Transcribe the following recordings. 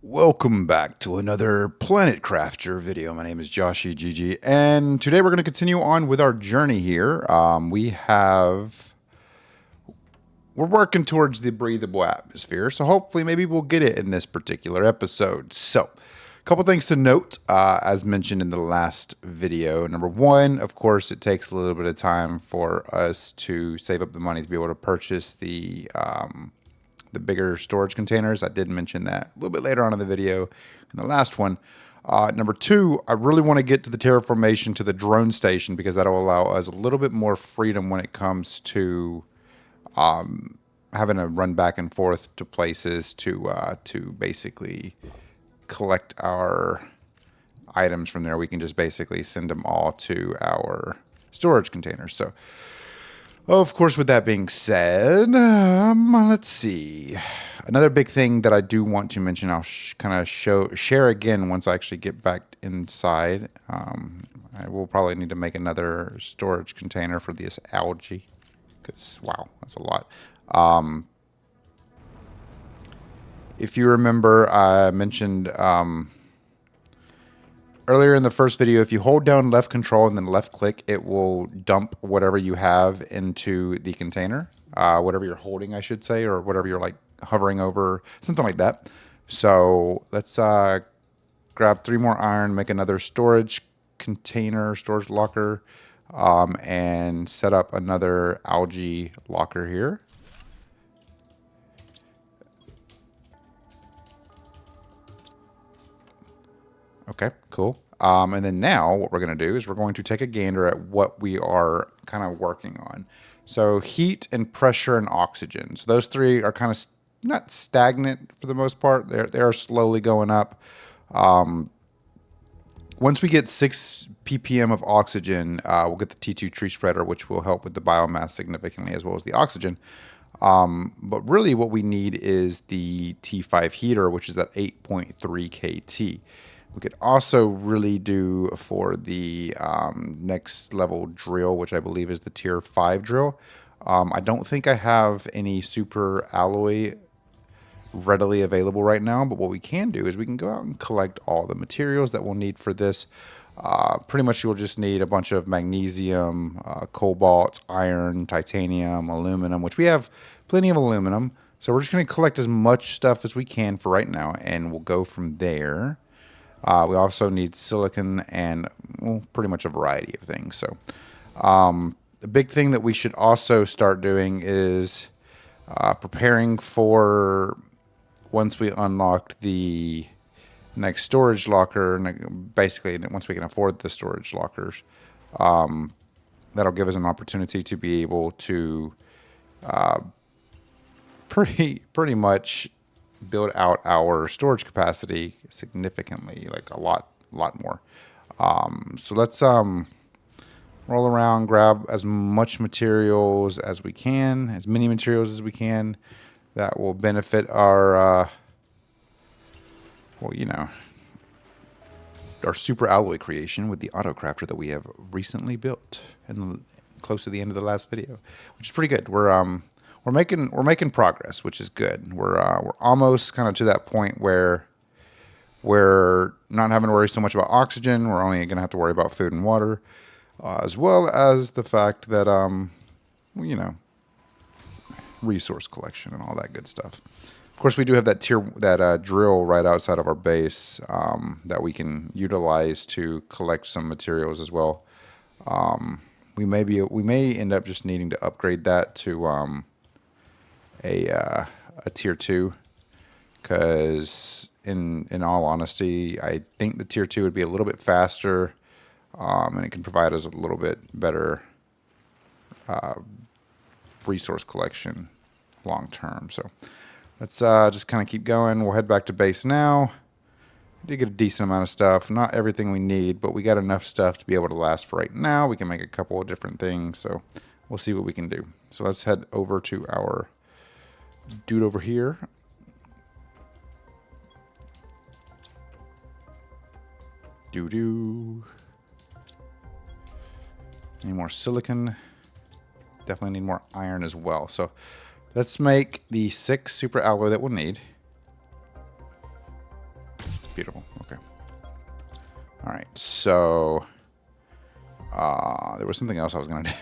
Welcome back to another Planet Crafter video. My name is JawshyGG, and today we're going to continue on with our journey here. We're working towards the breathable atmosphere, so hopefully maybe we'll get it in this particular episode. So, a couple things to note, as mentioned in the last video. Number one, of course, it takes a little bit of time for us to save up the money to be able to purchase the bigger storage containers. I did mention that a little bit later on in the video in the last one. Number two, I really want to get to the terraformation to the drone station because that'll allow us a little bit more freedom when it comes to having to run back and forth to places to basically collect our items from there. We can just basically send them all to our storage containers. So, of course, with that being said, let's see. Another big thing that I do want to mention, I'll share again once I actually get back inside. I will probably need to make another storage container for this algae, because, wow, that's a lot. If you remember, I mentioned earlier in the first video, if you hold down left control and then left click, it will dump whatever you have into the container, whatever you're holding, I should say, or whatever you're like hovering over, something like that. So let's grab 3 more iron, make another storage container, storage locker, and set up another algae locker here. Okay, cool. And then now what we're going to do is we're going to take a gander at what we are kind of working on. So heat and pressure and oxygen. So those three are kind of not stagnant for the most part. They are slowly going up. Once we get 6 ppm of oxygen, we'll get the T2 tree spreader, which will help with the biomass significantly as well as the oxygen. But really what we need is the T5 heater, which is at 8.3 kT. We could also really do for the next level drill, which I believe is the tier 5 drill. I don't think I have any super alloy readily available right now, but what we can do is we can go out and collect all the materials that we'll need for this. Pretty much you'll just need a bunch of magnesium, cobalt, iron, titanium, aluminum, which we have plenty of aluminum. So we're just going to collect as much stuff as we can for right now, and we'll go from there. We also need silicon and pretty much a variety of things. So the big thing that we should also start doing is preparing for once we unlock the next storage locker, basically once we can afford the storage lockers, that'll give us an opportunity to be able to pretty much build out our storage capacity significantly, like a lot more. So let's roll around, grab as much materials as we can, as many materials as we can that will benefit our, our super alloy creation with the auto crafter that we have recently built and close to the end of the last video, which is pretty good. We're making progress, which is good. We're almost kind of to that point where we're not having to worry so much about oxygen. We're only going to have to worry about food and water, as well as the fact that resource collection and all that good stuff. Of course, we do have that drill right outside of our base that we can utilize to collect some materials as well. We may end up just needing to upgrade that to a tier 2, because in all honesty, I think the tier 2 would be a little bit faster, and it can provide us a little bit better resource collection long term. So let's just kind of keep going. We'll head back to base now. We did get a decent amount of stuff, not everything we need, but we got enough stuff to be able to last for right now. We can make a couple of different things, so we'll see what we can do. So let's head over to our dude over here. Any more silicon? Definitely need more iron as well. So let's make the 6 super alloy that we'll need. Beautiful. Okay. All right. So there was something else I was going to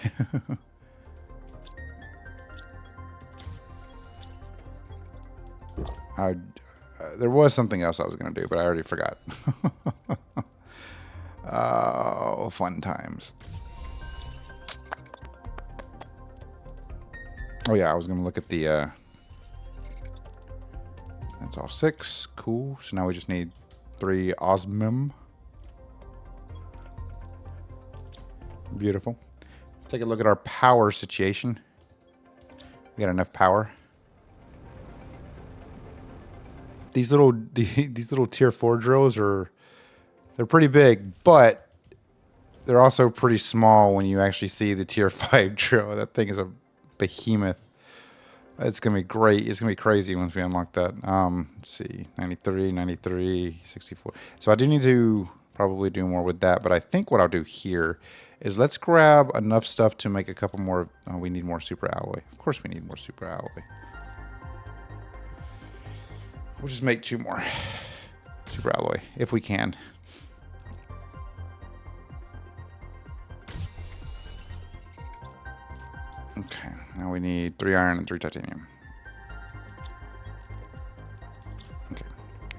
do. There was something else I was going to do, but I already forgot. Oh, fun times. Oh, yeah, I was going to look at the... that's all 6. Cool. So now we just need 3 osmium. Beautiful. Take a look at our power situation. We got enough power. These little tier 4 drills they're pretty big, but they're also pretty small when you actually see the tier 5 drill. That thing is a behemoth. It's gonna be great. It's gonna be crazy once we unlock that. Let's see, 93, 93, 64. So I do need to probably do more with that, but I think what I'll do here is let's grab enough stuff to make a couple more. Oh, we need more super alloy. Of course we need more super alloy. We'll just make 2 more super alloy if we can. Okay, now we need 3 iron and 3 titanium. Okay,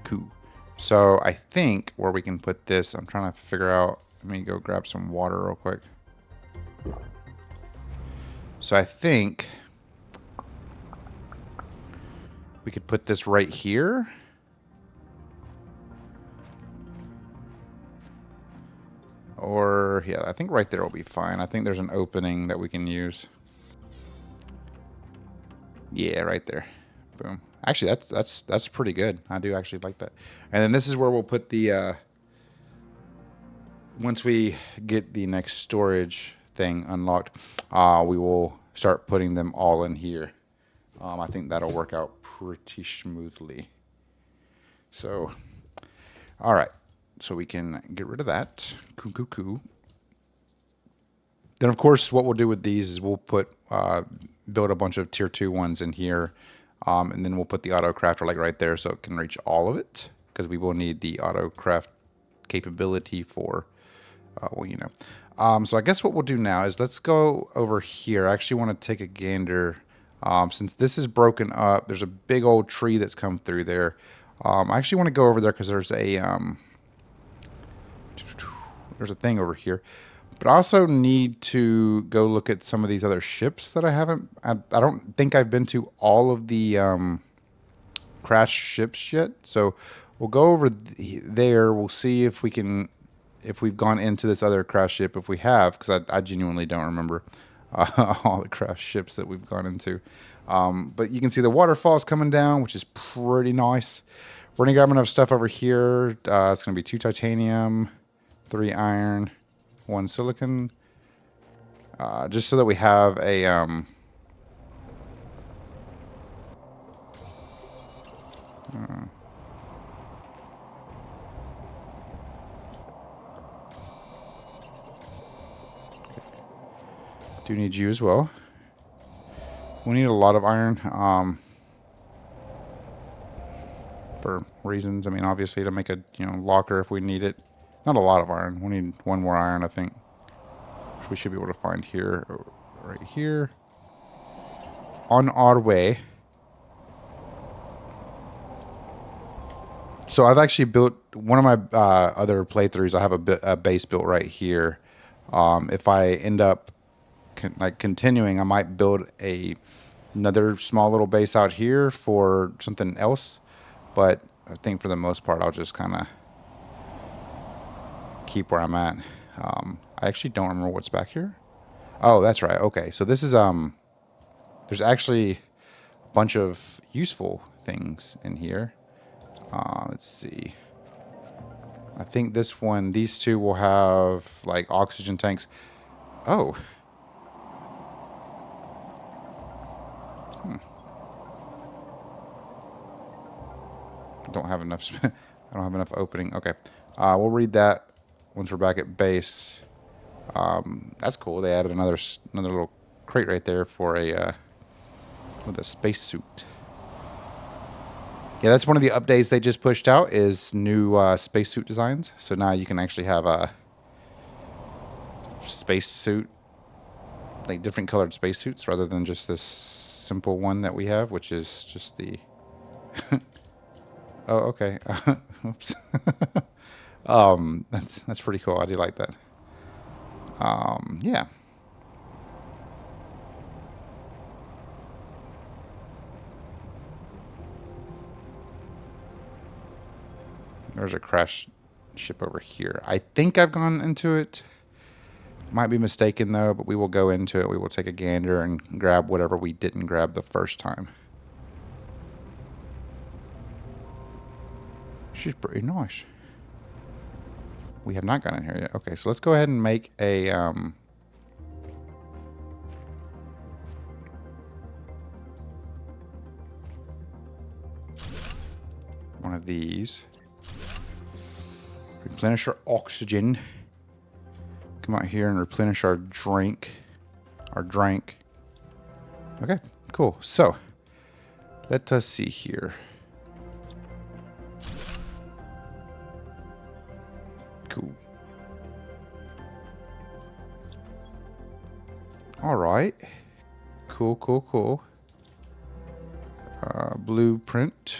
cool. So I think where we can put this, I'm trying to figure out. Let me go grab some water real quick. So I think we could put this right here. Or, yeah, I think right there will be fine. I think there's an opening that we can use. Yeah, right there. Boom. Actually, that's pretty good. I do actually like that. And then this is where we'll put the once we get the next storage thing unlocked, we will start putting them all in here. I think that'll work out pretty smoothly. So, all right. So we can get rid of that. Cool. Then, of course, what we'll do with these is we'll put build a bunch of tier 2 ones in here, and then we'll put the auto crafter like right there so it can reach all of it, because we will need the auto craft capability for, well, you know. So I guess what we'll do now is let's go over here. I actually want to take a gander. Since this is broken up, there's a big old tree that's come through there. I actually want to go over there because there's a thing over here. But I also need to go look at some of these other ships that I haven't... I don't think I've been to all of the crashed ships yet. So we'll go over there. We'll see if we can... if we've gone into this other crash ship. If we have, because I genuinely don't remember all the crash ships that we've gone into. But you can see the waterfalls coming down, which is pretty nice. We're going to grab enough stuff over here. It's going to be 2 titanium, 3 iron, 1 silicon, just so that we have a do need you as well. We need a lot of iron for reasons. I mean, obviously to make a locker if we need it. Not a lot of iron. We need 1 more iron, I think. Which we should be able to find here, right here. On our way. So I've actually built one of my other playthroughs. I have a base built right here. If I end up continuing, I might build another small little base out here for something else. But I think for the most part, I'll just kind of keep where I'm at. I actually don't remember what's back here. Oh, that's right. Okay, so this is there's actually a bunch of useful things in here. Let's see. I think these 2 will have like oxygen tanks. Oh. I don't have enough opening. Okay. We'll read that once we're back at base. That's cool. They added another little crate right there for with a space suit. Yeah, that's one of the updates they just pushed out is new spacesuit designs. So now you can actually have a spacesuit, like different colored spacesuits, rather than just this simple one that we have, which is just the. Oh, okay. Oops. That's pretty cool. I do like that. Yeah. There's a crash ship over here. I think I've gone into it. Might be mistaken though, but we will go into it. We will take a gander and grab whatever we didn't grab the first time. She's pretty nice. We have not gone in here yet. Okay, so let's go ahead and make a one of these. Replenish our oxygen. Come out here and replenish our drink. Okay, cool. So, let us see here. Cool. All right. Cool. Blueprint.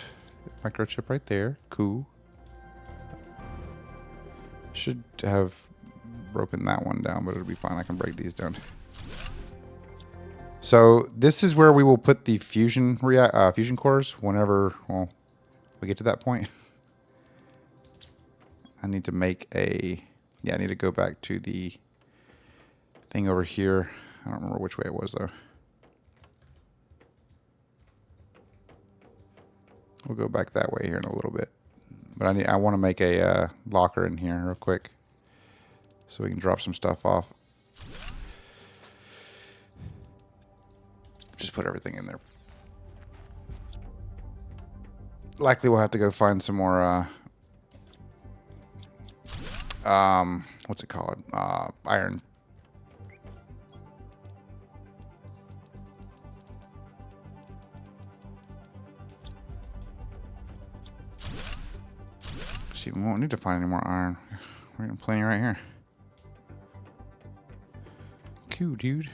Microchip right there. Cool. Should have broken that one down, but it'll be fine. I can break these down. So this is where we will put the fusion cores whenever we get to that point. I need to make a... Yeah, I need to go back to the thing over here. I don't remember which way it was, though. We'll go back that way here in a little bit. But I want to make a locker in here real quick so we can drop some stuff off. Just put everything in there. Likely we'll have to go find some more, what's it called? Iron. See, we won't need to find any more iron. We're getting plenty right here. Cool, dude.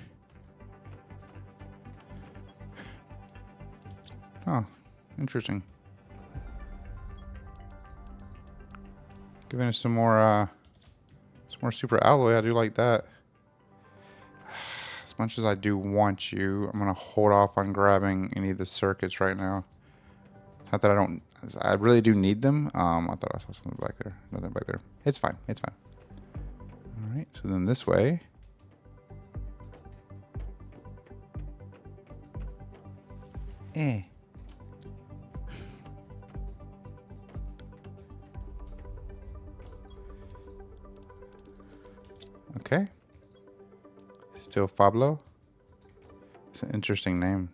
Oh, interesting. Giving us some more super alloy. I do like that. As much as I do want you, I'm gonna hold off on grabbing any of the circuits right now. Not that I don't. I really do need them. I thought I saw something back there. Nothing back there. It's fine. It's fine. All right. So then this way. Okay. Still Fablo. It's an interesting name.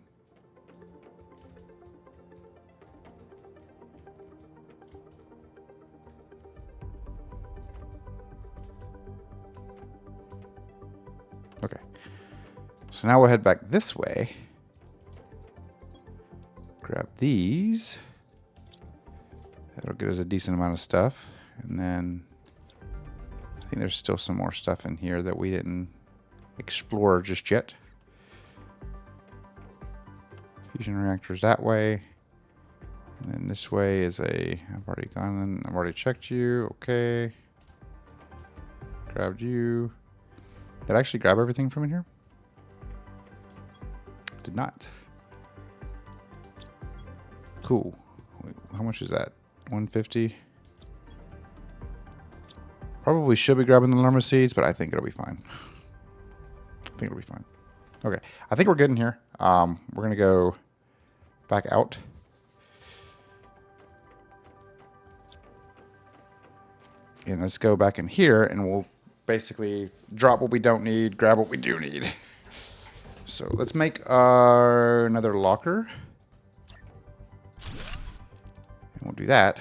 Okay. So now we'll head back this way. Grab these. That'll get us a decent amount of stuff. And then I think there's still some more stuff in here that we didn't explore just yet. Fusion reactors that way. And then this way is a... I've already gone in. I've already checked you. Okay. Grabbed you. Did I actually grab everything from in here? Did not. Cool. Wait, how much is that? 150? Probably should be grabbing the llama seeds, but I think it'll be fine. I think it'll be fine. Okay. I think we're good in here. We're going to go back out. And let's go back in here and we'll basically drop what we don't need, grab what we do need. So let's make another locker. And we'll do that.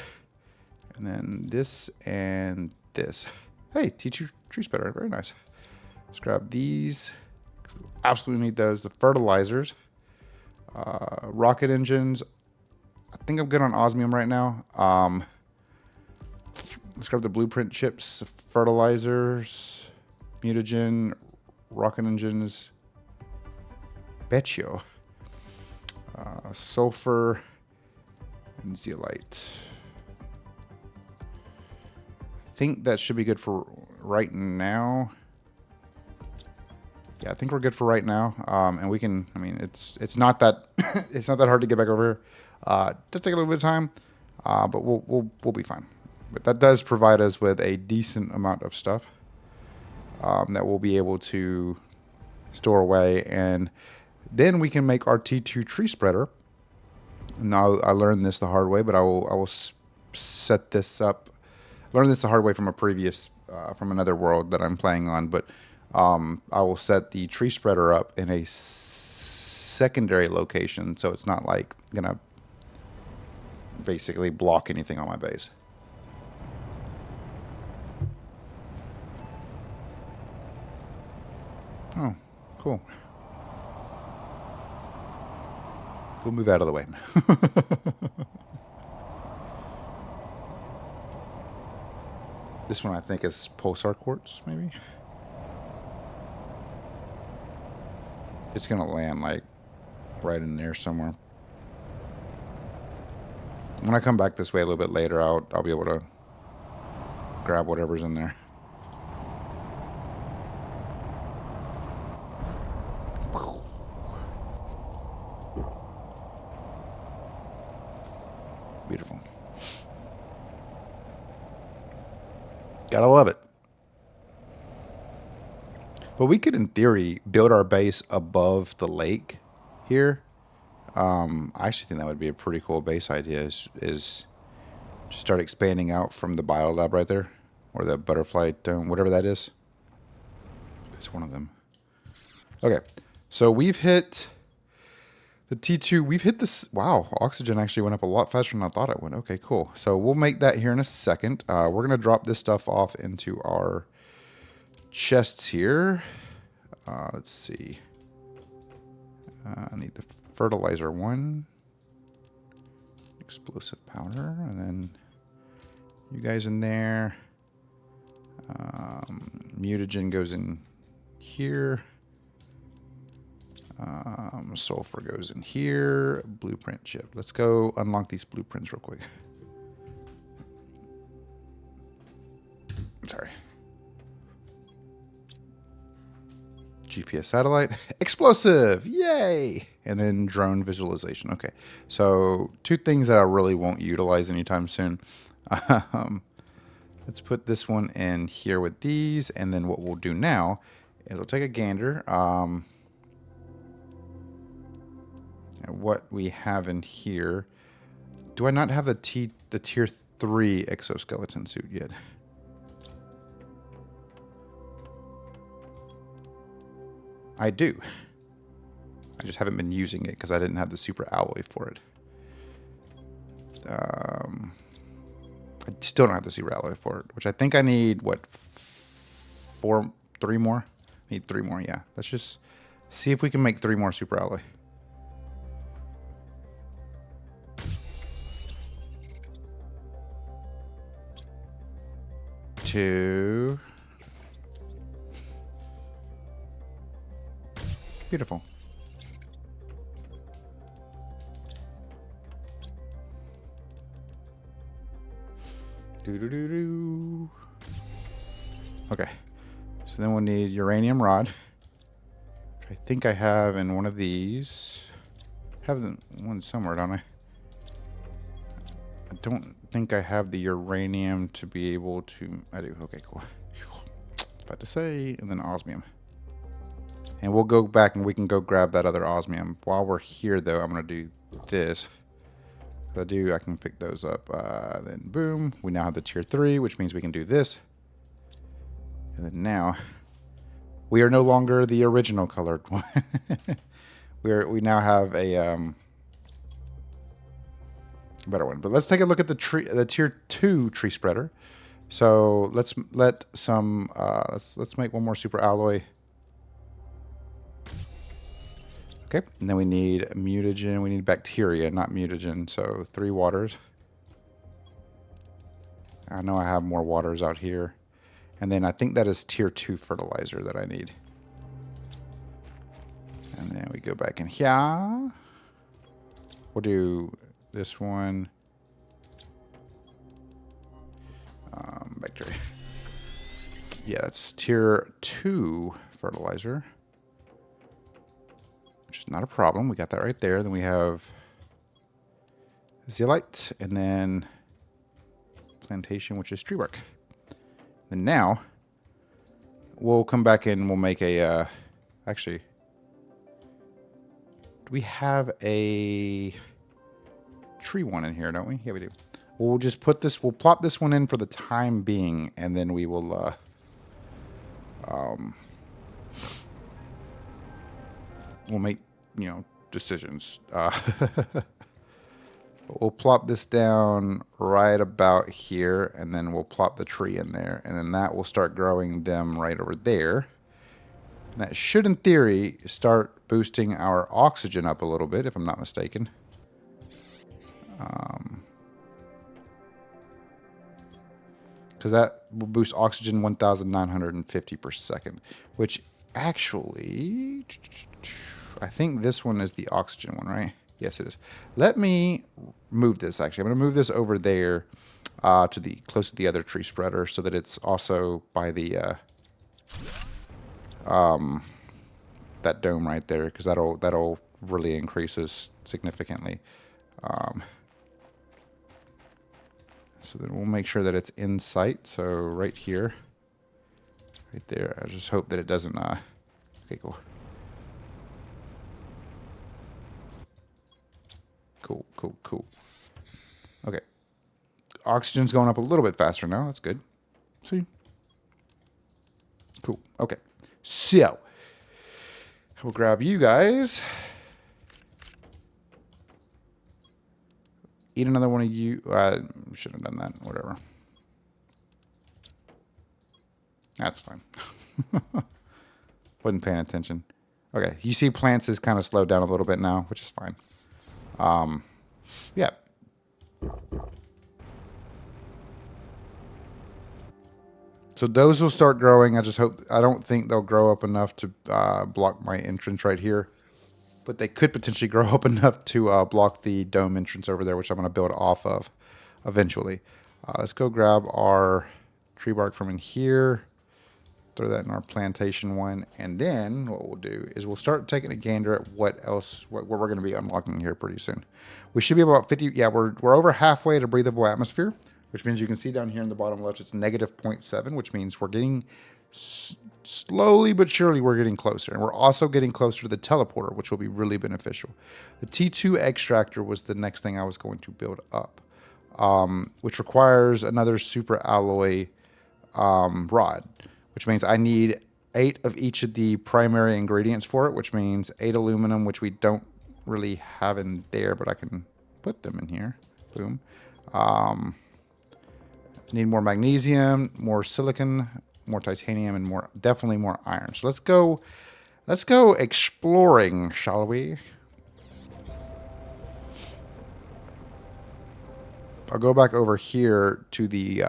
And then this and this. Hey, teacher tree spreader. Very nice. Let's grab these. Absolutely need those. The fertilizers. Rocket engines. I think I'm good on osmium right now. Let's grab the blueprint chips, fertilizers, mutagen, rocket engines, betio, sulfur, and zeolite. I think that should be good for right now. Yeah, I think we're good for right now. And we can, I mean, it's not that it's not that hard to get back over here. Just take a little bit of time, but we'll be fine. But that does provide us with a decent amount of stuff that we'll be able to store away, and then we can make our T2 tree spreader. Now I learned this the hard way, but I will set this up. Learned this the hard way from a previous from another world that I'm playing on, but I will set the tree spreader up in a secondary location, so it's not like gonna basically block anything on my base. Oh, cool. We'll move out of the way. This one I think is pulsar quartz, maybe. It's gonna land like right in there somewhere. When I come back this way a little bit later, I'll be able to grab whatever's in there. Beautiful. Gotta love it. But we could, in theory, build our base above the lake here. I actually think that would be a pretty cool base idea, is just start expanding out from the biolab right there, or the butterfly dome, whatever that is. It's one of them. Okay, so we've hit the T2. We've hit this. Wow, oxygen actually went up a lot faster than I thought it would. Okay, cool. So we'll make that here in a second. We're going to drop this stuff off into our chests here. Let's see. I need the fertilizer one, explosive powder, and then you guys in there. Mutagen goes in here. Sulfur goes in here. Blueprint chip. Let's go unlock these blueprints real quick. Sorry. GPS satellite. Explosive! Yay! And then drone visualization. Okay. So 2 things that I really won't utilize anytime soon. Let's put this one in here with these. And then what we'll do now is we'll take a gander. And what we have in here. Do I not have the tier 3 exoskeleton suit yet? I do. I just haven't been using it because I didn't have the super alloy for it. I still don't have the super alloy for it, which I think I need, what, 3 more? Need 3 more, yeah. Let's just see if we can make 3 more super alloy. 2. Beautiful. Do. Okay. So then we'll need uranium rod, which I think I have in one of these. I have one somewhere, don't I? I don't think I have the uranium to be able to... I do. Okay, cool. About to say, and then osmium. And we'll go back and we can go grab that other osmium. While we're here, though, I'm going to do this. If I can pick those up. Then boom. We now have the tier 3, which means we can do this. And then now, we are no longer the original colored one. We now have a better one. But let's take a look at the tier 2 tree spreader. So let's make one more super alloy. Okay, and then we need mutagen. We need bacteria, not mutagen. So 3 waters. I know I have more waters out here. And then I think that is tier 2 fertilizer that I need. And then we go back in here. We'll do this one. Bacteria. Yeah, that's tier 2 fertilizer. Which is not a problem. We got that right there. Then we have zeolite. And then plantation, which is tree bark. And now we'll come back in and we'll make a actually, we have a tree one in here, don't we? Yeah, we do. We'll just put this, we'll plop this one in for the time being, and then we will we'll make, you know, decisions. We'll plop this down right about here, and then we'll plop the tree in there, and then that will start growing them right over there. And that should, in theory, start boosting our oxygen up a little bit, if I'm not mistaken. Because that will boost oxygen 1,950 per second, which actually, I think this one is the oxygen one, right? Yes, it is. Let me move this, actually. I'm going to move this over there to the close to the other tree spreader so that it's also by the that dome right there, because that'll really increase us significantly. So then we'll make sure that it's in sight. So right here, right there. I just hope that it doesn't. Okay, cool. Cool. Okay. Oxygen's going up a little bit faster now. That's good. See? Cool. Okay. So, we'll grab you guys. Eat another one of you. Should have done that. Whatever. That's fine. Wasn't paying attention. Okay. You see plants is kind of slowed down a little bit now, which is fine. Yeah. So those will start growing. I just hope, I don't think they'll grow up enough to block my entrance right here. But they could potentially grow up enough to block the dome entrance over there, which I'm going to build off of eventually. Let's go grab our tree bark from in here. Throw that in our plantation one. And then what we'll do is we'll start taking a gander at what we're going to be unlocking here pretty soon. We should be about 50. Yeah, we're over halfway to breathable atmosphere, which means you can see down here in the bottom left, it's negative 0.7, which means we're getting slowly but surely we're getting closer. And we're also getting closer to the teleporter, which will be really beneficial. The T2 extractor was the next thing I was going to build up, which requires another super alloy rod, which means I need 8 of each of the primary ingredients for it, which means 8 aluminum, which we don't really have in there, but I can put them in here. Boom. Need more magnesium, more silicon, more titanium, and definitely more iron. So let's go exploring, shall we? I'll go back over here to the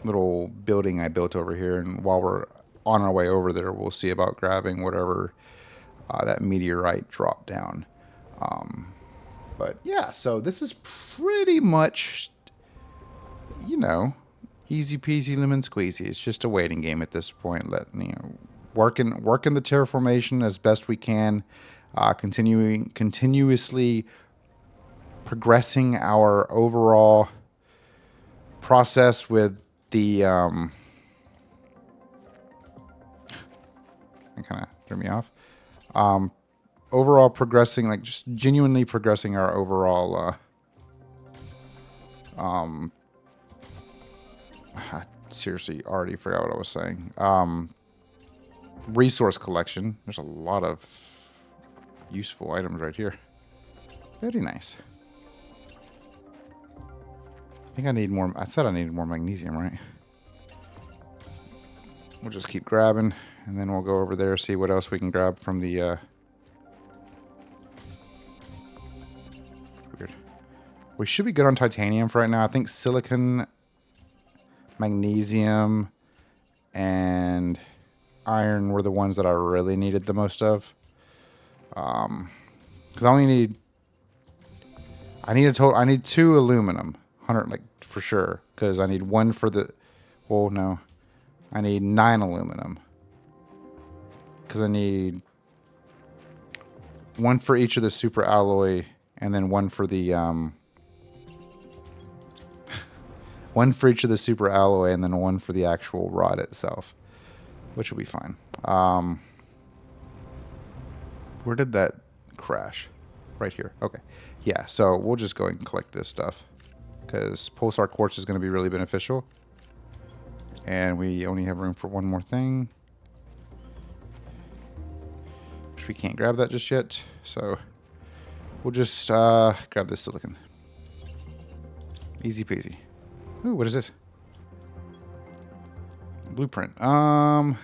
little building I built over here, and while we're on our way over there, we'll see about grabbing whatever that meteorite dropped down. But yeah, so this is pretty much, you know, easy peasy lemon squeezy. It's just a waiting game at this point. Working the terraformation as best we can, continuously progressing our overall process with the it kind of threw me off. Overall progressing, like just genuinely progressing our overall I seriously already forgot what I was saying. Resource collection. There's a lot of useful items right here. Very nice. I think I need more. I said I needed more magnesium, right? We'll just keep grabbing, and then we'll go over there, see what else we can grab from the We should be good on titanium for right now. I think silicon, magnesium, and iron were the ones that I really needed the most of. Because I need 2 aluminum, 100 like for sure. Because I need 1 for the, well no, I need 9 aluminum. Because I need 1 for each of the super alloy, and then 1 for the 1 for each of the super alloy, and then 1 for the actual rod itself, which will be fine. Where did that crash? Right here. Okay. Yeah, so we'll just go ahead and collect this stuff because pulsar quartz is going to be really beneficial. And we only have room for 1 more thing. Which we can't grab that just yet. So we'll just grab this silicon. Easy peasy. Ooh, what is this? Blueprint. An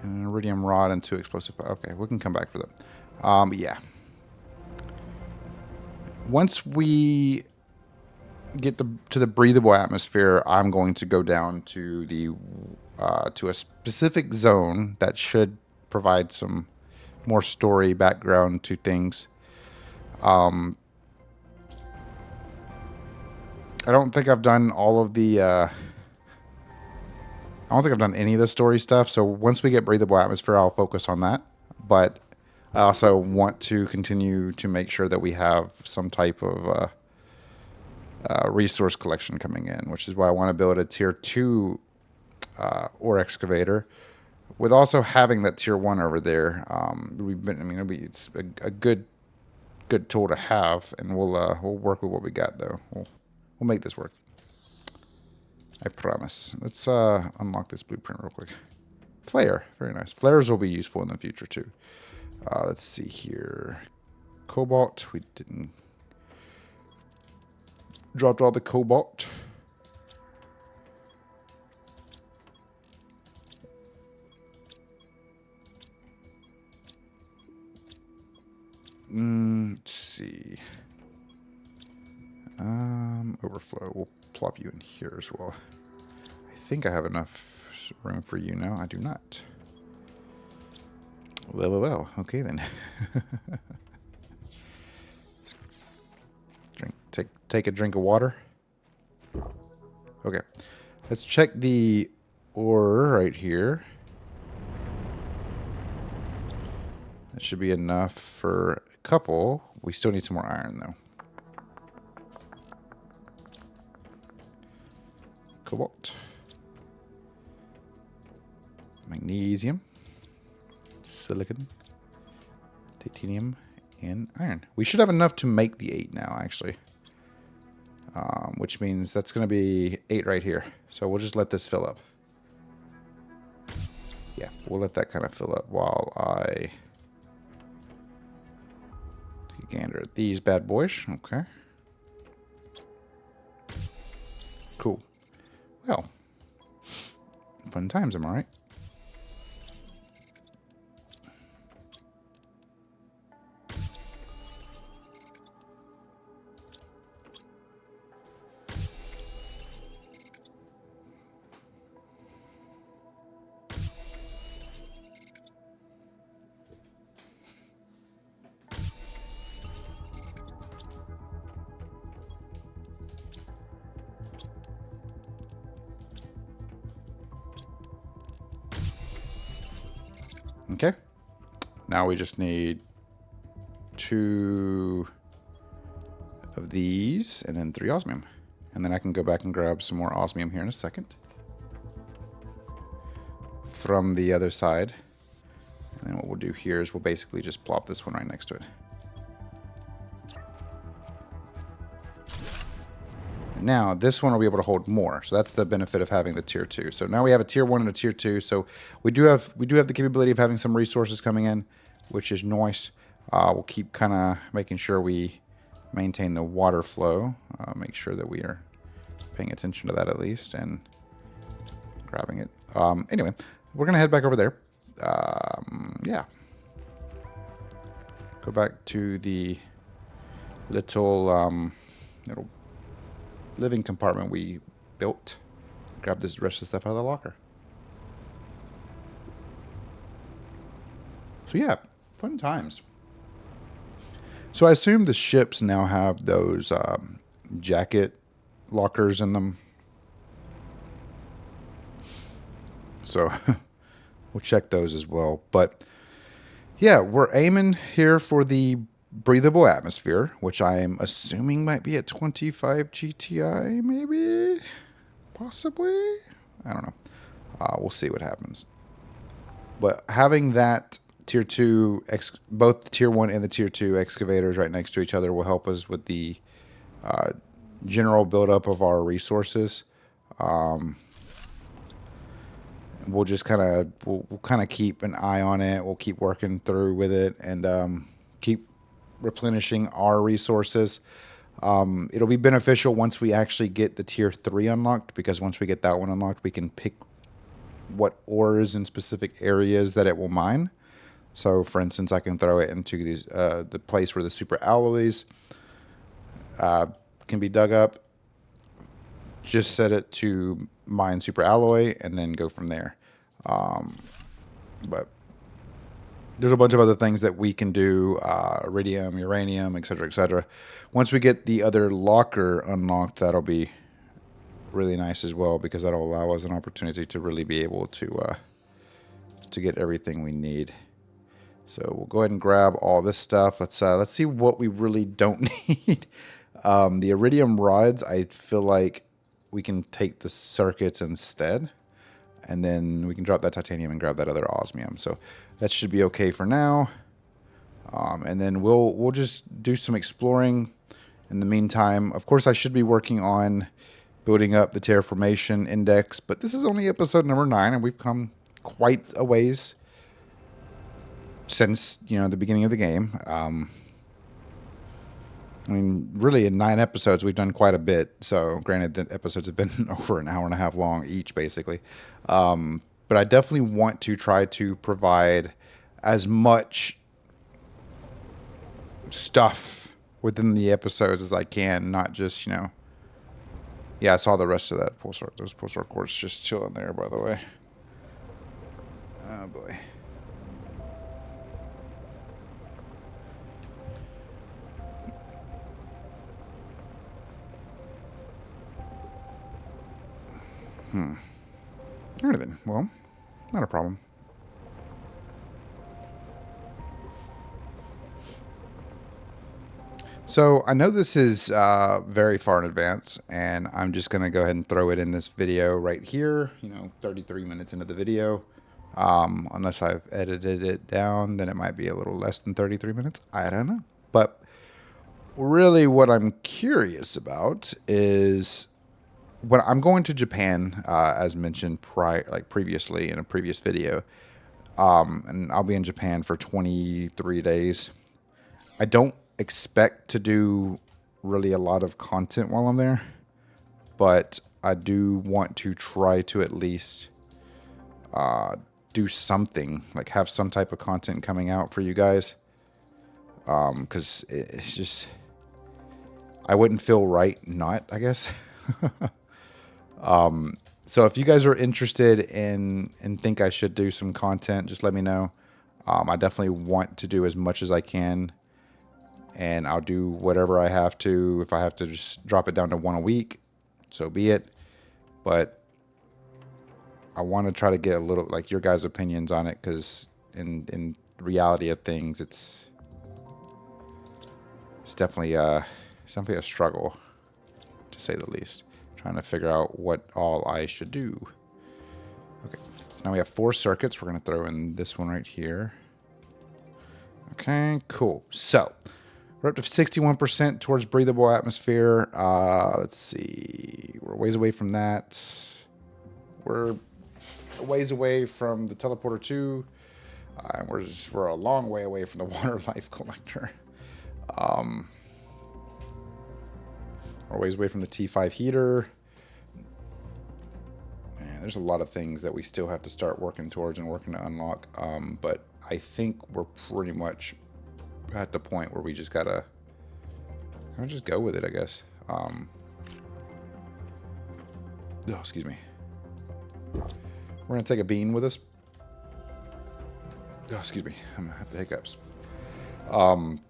iridium rod and 2 explosive. Okay, we can come back for that. Yeah. Once we get to the breathable atmosphere, I'm going to go down to the to a specific zone that should provide some more story background to things. I don't think I've done all of the. I don't think I've done any of the story stuff. So once we get breathable atmosphere, I'll focus on that. But I also want to continue to make sure that we have some type of resource collection coming in, which is why I want to build a tier 2 ore excavator, with also having that tier 1 over there. It's a good tool to have, and we'll work with what we got though. We'll make this work. I promise. Let's unlock this blueprint real quick. Flare, very nice. Flares will be useful in the future too. Let's see here. Cobalt, we didn't. Dropped all the cobalt. Let's see. Overflow. We'll plop you in here as well. I think I have enough room for you now. I do not. Well. Okay then. Take a drink of water. Okay. Let's check the ore right here. That should be enough for a couple. We still need some more iron though. Cobalt, magnesium, silicon, titanium, and iron. We should have enough to make the 8 now, actually. Which means that's going to be 8 right here. So we'll just let this fill up. Yeah, we'll let that kind of fill up while I take a gander at these bad boys. Okay. Cool. Well, fun times, am I right? Okay. Now we just need 2 of these and then 3 osmium. And then I can go back and grab some more osmium here in a second. From the other side. And then what we'll do here is we'll basically just plop this one right next to it. And now this one will be able to hold more. So that's the benefit of having the tier 2. So now we have a tier 1 and a tier 2. So we do have the capability of having some resources coming in, which is nice. We'll keep kind of making sure we maintain the water flow. Make sure that we are paying attention to that at least and grabbing it. Anyway, we're going to head back over there. Yeah. go back to the little living compartment we built. Grab this rest of the stuff out of the locker. So yeah, fun times. So I assume the ships now have those jacket lockers in them. So we'll check those as well. But yeah, we're aiming here for the breathable atmosphere, which I am assuming might be at 25 GTI, maybe, possibly. I don't know. We'll see what happens. But having that tier 2, both tier 1 and the tier 2 excavators right next to each other will help us with the general buildup of our resources. We'll just kind of keep an eye on it. We'll keep working through with it and keep replenishing our resources. It'll be beneficial once we actually get the tier 3 unlocked, because once we get that one unlocked, we can pick what ores in specific areas that it will mine. So, for instance, I can throw it into these, the place where the super alloys can be dug up. Just set it to mine super alloy and then go from there. But there's a bunch of other things that we can do, iridium, uranium, etc., etc. Once we get the other locker unlocked, that'll be really nice as well, because that'll allow us an opportunity to really be able to get everything we need. So we'll go ahead and grab all this stuff. Let's see what we really don't need. The iridium rods, I feel like we can take the circuits instead, and then we can drop that titanium and grab that other osmium. So that should be okay for now. And then we'll just do some exploring in the meantime. Of course, I should be working on building up the terraformation index, but this is only episode number 9, and we've come quite a ways since, the beginning of the game. I mean, really, in 9 episodes, we've done quite a bit. So, granted, the episodes have been over an hour and a half long each, basically. But I definitely want to try to provide as much stuff within the episodes as I can, not just, Yeah, I saw the rest of that pulsar. Those pulsar cores just chilling there, by the way. Oh, boy. All right, then. Well, not a problem. So I know this is very far in advance, and I'm just going to go ahead and throw it in this video right here, 33 minutes into the video. Unless I've edited it down, then it might be a little less than 33 minutes. I don't know. But really what I'm curious about is when I'm going to Japan, as mentioned previously in a previous video, and I'll be in Japan for 23 days. I don't expect to do really a lot of content while I'm there, but I do want to try to at least do something, like have some type of content coming out for you guys, because it's just, I wouldn't feel right not, I guess. So if you guys are interested in and think I should do some content, just let me know. I definitely want to do as much as I can, and I'll do whatever I have to. If I have to just drop it down to 1 a week, so be it. But I want to try to get a little, like, your guys' opinions on it, because in reality of things, it's definitely a struggle, to say the least. Trying to figure out what all I should do. Okay, so now we have 4 circuits. We're going to throw in this one right here. Okay, cool. So we're up to 61% towards breathable atmosphere. Let's see. We're a ways away from that. We're a ways away from the teleporter 2. And we're a long way away from the water life collector. We're ways away from the T5 heater. Man, there's a lot of things that we still have to start working towards and working to unlock. But I think we're pretty much at the point where we just gotta kind of just go with it, I guess. Oh, excuse me. We're gonna take a bean with us. Oh, excuse me. I'm gonna have the hiccups. I'm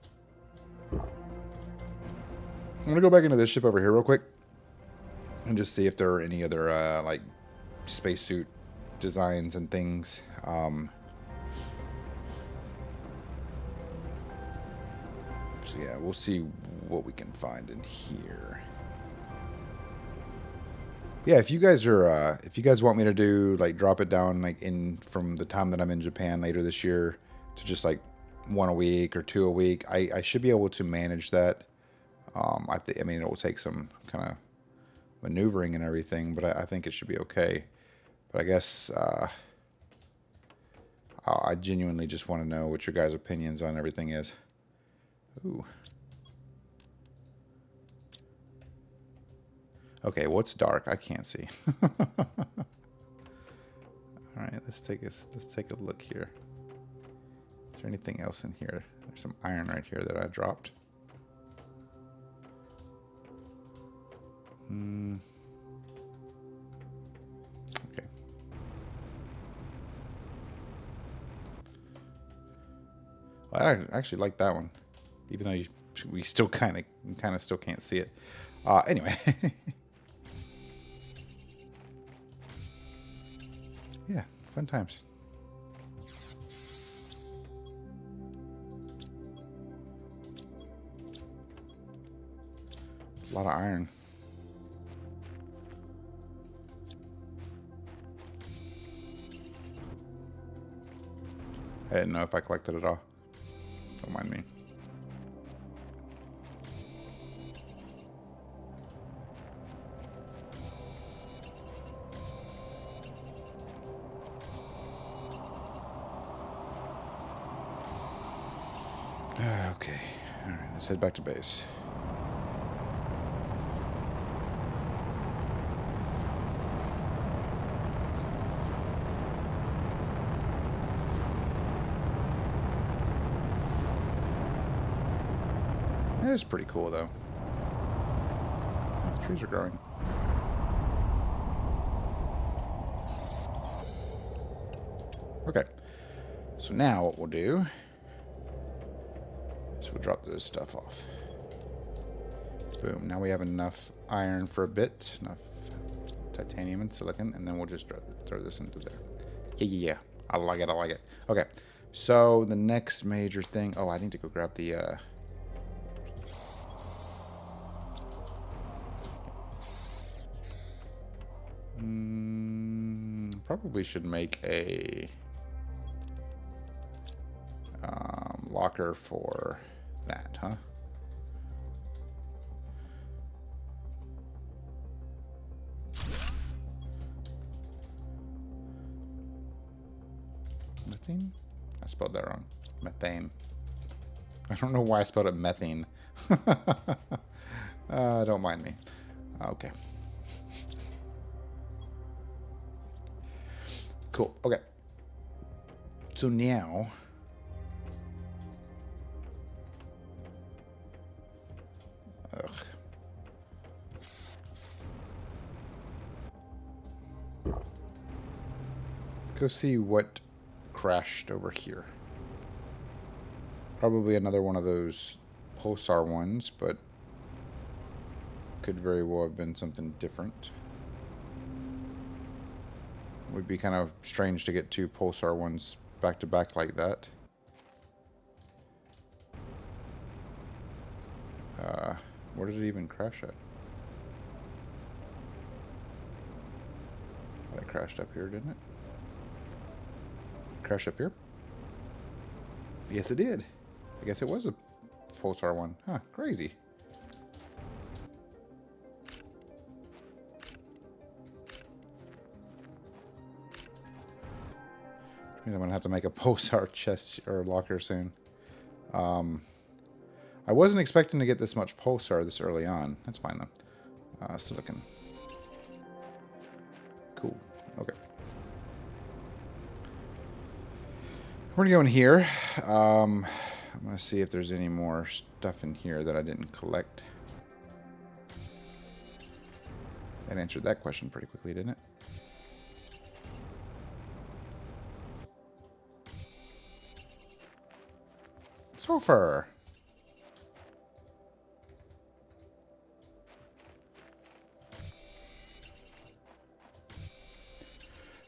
gonna go back into this ship over here real quick and just see if there are any other like spacesuit designs and things. So yeah, we'll see what we can find in here. Yeah, if you guys are, if you guys want me to do like drop it down like in from the time that I'm in Japan later this year to just like 1 a week or 2 a week, I should be able to manage that. I mean, it will take some kind of maneuvering and everything, but I think it should be okay. But I guess I genuinely just want to know what your guys' opinions on everything is. Ooh. Okay, what's dark? I can't see. All right, let's take a look here. Is there anything else in here? There's some iron right here that I dropped. Okay. Well, I actually like that one, even though we still kind of still can't see it. Anyway. Yeah, fun times. A lot of iron. I didn't know if I collected it all. Don't mind me. Okay. All right, let's head back to base. That is pretty cool, though. The trees are growing. Okay. So now what we'll do is we'll drop this stuff off. Boom. Now we have enough iron for a bit, enough titanium and silicon, and then we'll just throw this into there. Yeah. I like it. I like it. Okay. So the next major thing. Oh, I need to go grab the. Probably should make a locker for that, huh? Methane? I spelled that wrong. Methane. I don't know why I spelled it methane. Don't mind me. Okay. Cool. Okay. So now... Ugh. Let's go see what crashed over here. Probably another one of those pulsar ones, but could very well have been something different. Would be kind of strange to get 2 pulsar ones back to back like that. Where did it even crash at? It crashed up here, didn't it? Crash up here? Yes, it did. I guess it was a pulsar one. Huh, crazy. I'm going to have to make a pulsar chest or locker soon. I wasn't expecting to get this much pulsar this early on. That's fine, though. Silicon. Cool. Okay. We're going to go in here. I'm going to see if there's any more stuff in here that I didn't collect. That answered that question pretty quickly, didn't it? Sulfur.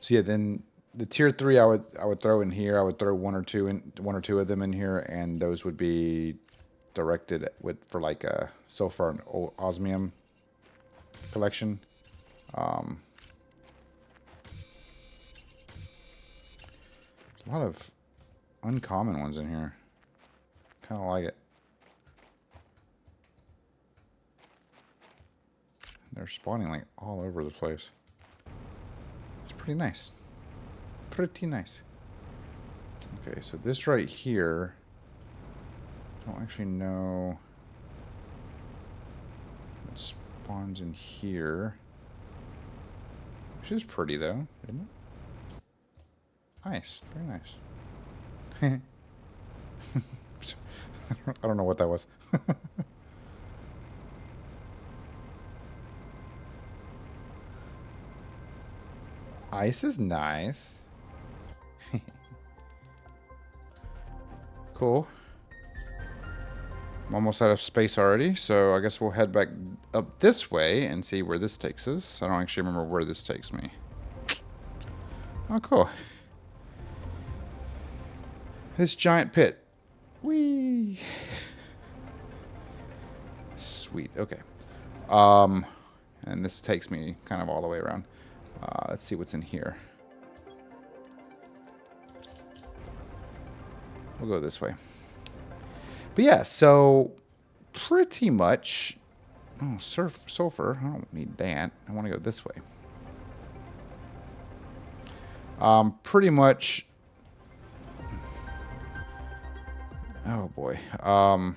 So yeah, then the tier 3 I would throw in here. I would throw one or two of them in here, and those would be directed for like a sulfur and osmium collection. A lot of uncommon ones in here. Kind of like it. They're spawning like all over the place. It's pretty nice. Pretty nice. Okay, so this right here, I don't actually know what spawns in here. Which is pretty though, isn't it? Nice, very nice. I don't know what that was. Ice is nice. Cool. I'm almost out of space already, so I guess we'll head back up this way and see where this takes us. I don't actually remember where this takes me. Oh, cool. This giant pit. Whee! Sweet, okay. And this takes me kind of all the way around. Let's see what's in here. We'll go this way. But yeah, so pretty much... Oh, sulfur. I don't need that. I want to go this way. Pretty much... Oh, boy. I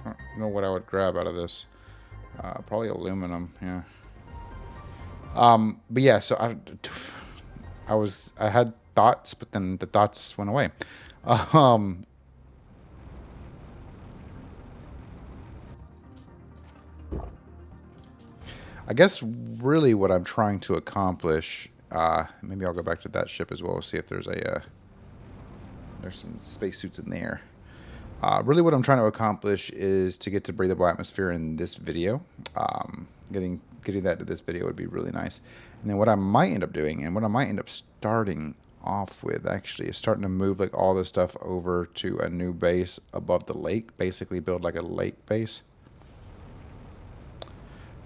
don't know what I would grab out of this. Probably aluminum, yeah. But yeah, so I had thoughts, but then the thoughts went away. I guess really what I'm trying to accomplish, maybe I'll go back to that ship as well, see if there's there's some spacesuits in there. Really what I'm trying to accomplish is to get to breathable atmosphere in this video. Getting that to this video would be really nice. And then what I might end up doing, and what I might end up starting off with actually, is starting to move like all this stuff over to a new base above the lake. Basically build like a lake base.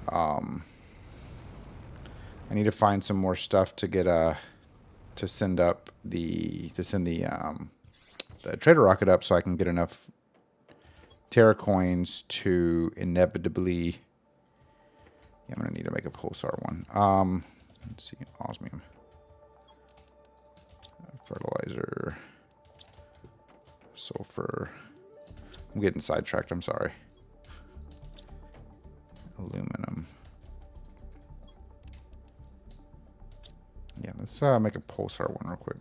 I need to find some more stuff to get to send the trader rocket up so I can get enough Terra coins to inevitably... Yeah, I'm gonna need to make a pulsar one. Let's see, osmium, fertilizer, sulfur. I'm getting sidetracked. I'm sorry. Aluminum. Yeah, let's make a pulsar one real quick.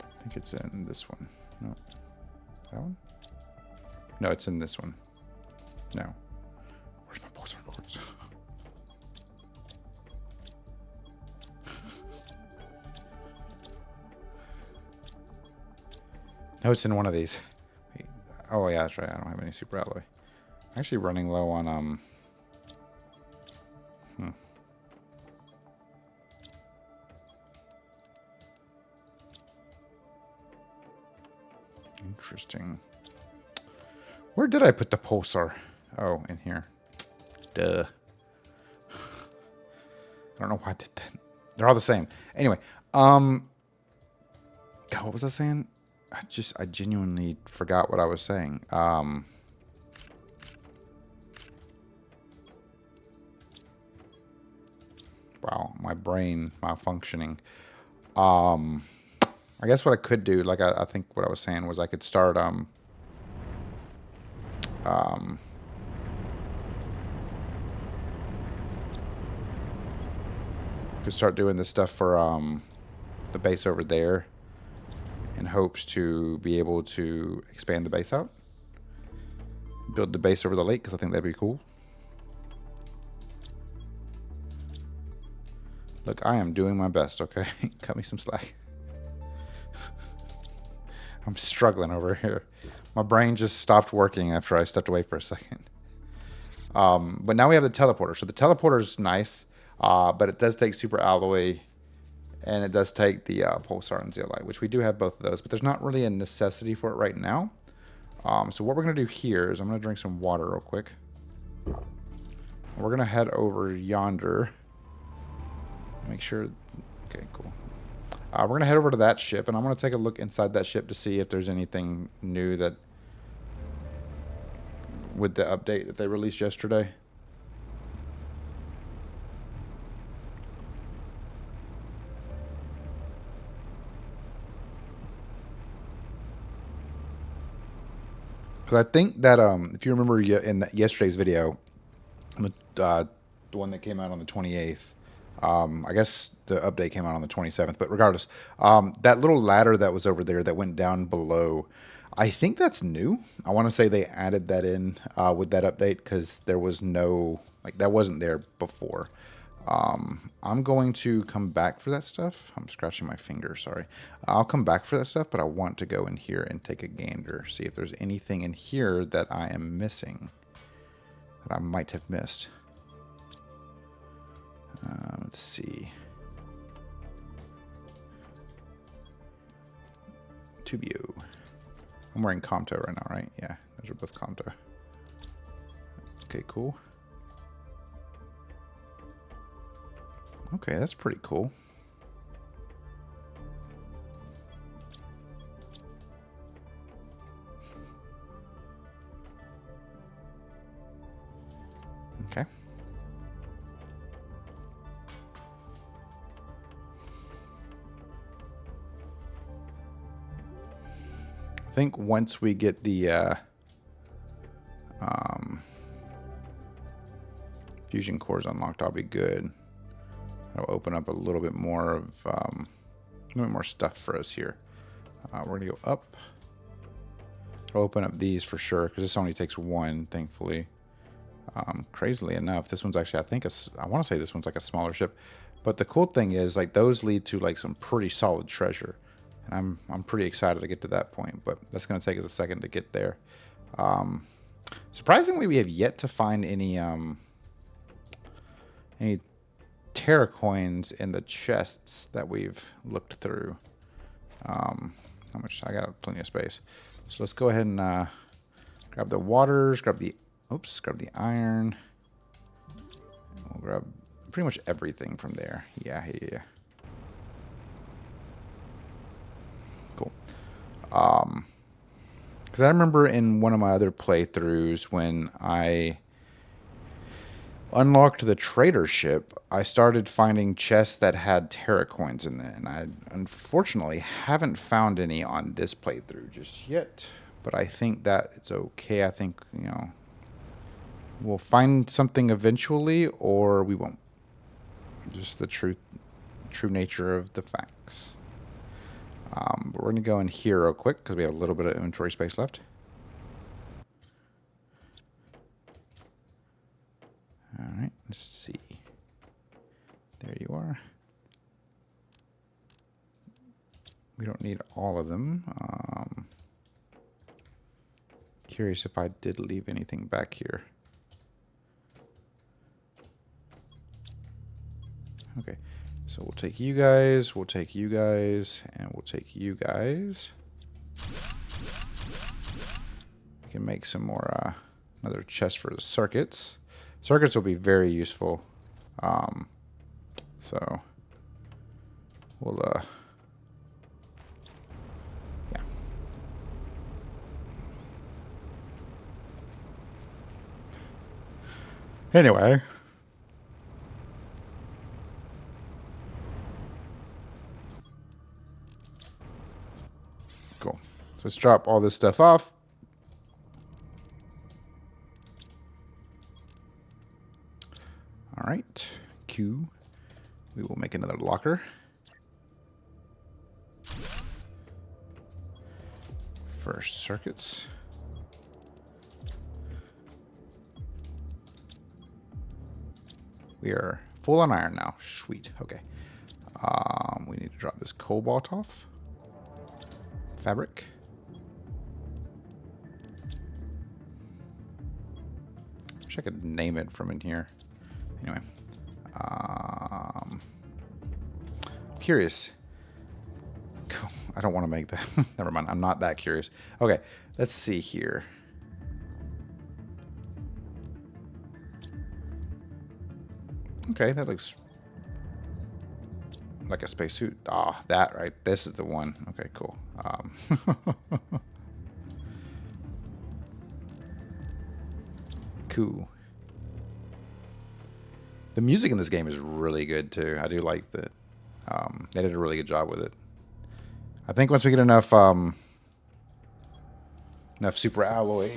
I think it's in this one. No. That one? No, it's in this one. No. Where's my pulsar cords? No, it's in one of these. Oh, yeah, that's right. I don't have any super alloy. I'm actually running low on, Interesting. Where did I put the pulsar? Oh, in here. Duh. I don't know why I did that. They're all the same. Anyway, God, what was I saying? I genuinely forgot what I was saying. Wow, my brain malfunctioning. I guess what I could do, like I think what I was saying was I could start could start doing this stuff for the base over there in hopes to be able to expand the base out. Build the base over the lake because I think that'd be cool. Look, I am doing my best, okay? Cut me some slack. I'm struggling over here. My brain just stopped working after I stepped away for a second. But now we have the teleporter. So the teleporter is nice, but it does take super alloy, and it does take the pulsar and zeolite, which we do have both of those. But there's not really a necessity for it right now. So what we're going to do here is I'm going to drink some water real quick. We're going to head over yonder. Make sure... Okay, cool. We're going to head over to that ship, and I'm going to take a look inside that ship to see if there's anything new that... with the update that they released yesterday. Because I think that if you remember in yesterday's video, the one that came out on the 28th, I guess the update came out on the 27th, but regardless, that little ladder that was over there that went down below, I think that's new. I want to say they added that in with that update because there was no, like, that wasn't there before. I'm going to come back for that stuff. I'm scratching my finger, sorry. I'll come back for that stuff, but I want to go in here and take a gander, see if there's anything in here that I am missing, that I might have missed. Let's see. Tubio. I'm wearing Comto right now, right? Yeah, those are both Comto. Okay, cool. Okay, that's pretty cool. Okay. I think once we get the fusion cores unlocked, I'll be good. It'll open up a little bit more of a little bit more stuff for us here. We're gonna go up. It'll open up these for sure because this only takes one, thankfully. Crazily enough, this one's actually, I think I want to say this one's like a smaller ship, but the cool thing is like those lead to like some pretty solid treasure, and I'm pretty excited to get to that point. But that's gonna take us a second to get there. Surprisingly, we have yet to find any Terra coins in the chests that we've looked through. How much? I got plenty of space. So let's go ahead and grab the waters, grab the iron. We'll grab pretty much everything from there. Yeah. Cool. Because I remember in one of my other playthroughs when I unlocked the trader ship, I started finding chests that had Terra coins in it, and I unfortunately haven't found any on this playthrough just yet. But I think that it's okay. I think, you know, we'll find something eventually, or we won't. Just the true nature of the facts. But we're gonna go in here real quick because we have a little bit of inventory space left. All right, let's see. There you are. We don't need all of them. Curious if I did leave anything back here. Okay, so we'll take you guys, we'll take you guys, and we'll take you guys. We can make some more, another chest for the circuits. Circuits will be very useful. So we'll yeah. Anyway, let's drop all this stuff off. All right, Q. We will make another locker. First circuits. We are full on iron now. Sweet. Okay. We need to drop this cobalt off. Fabric. Wish I could name it from in here. Anyway. Curious. I don't want to make that. Never mind. I'm not that curious. Okay. Let's see here. Okay, that looks like a spacesuit. Ah, that right. This is the one. Okay, cool. Cool. The music in this game is really good too. I do like that. They did a really good job with it. I think once we get enough super alloy,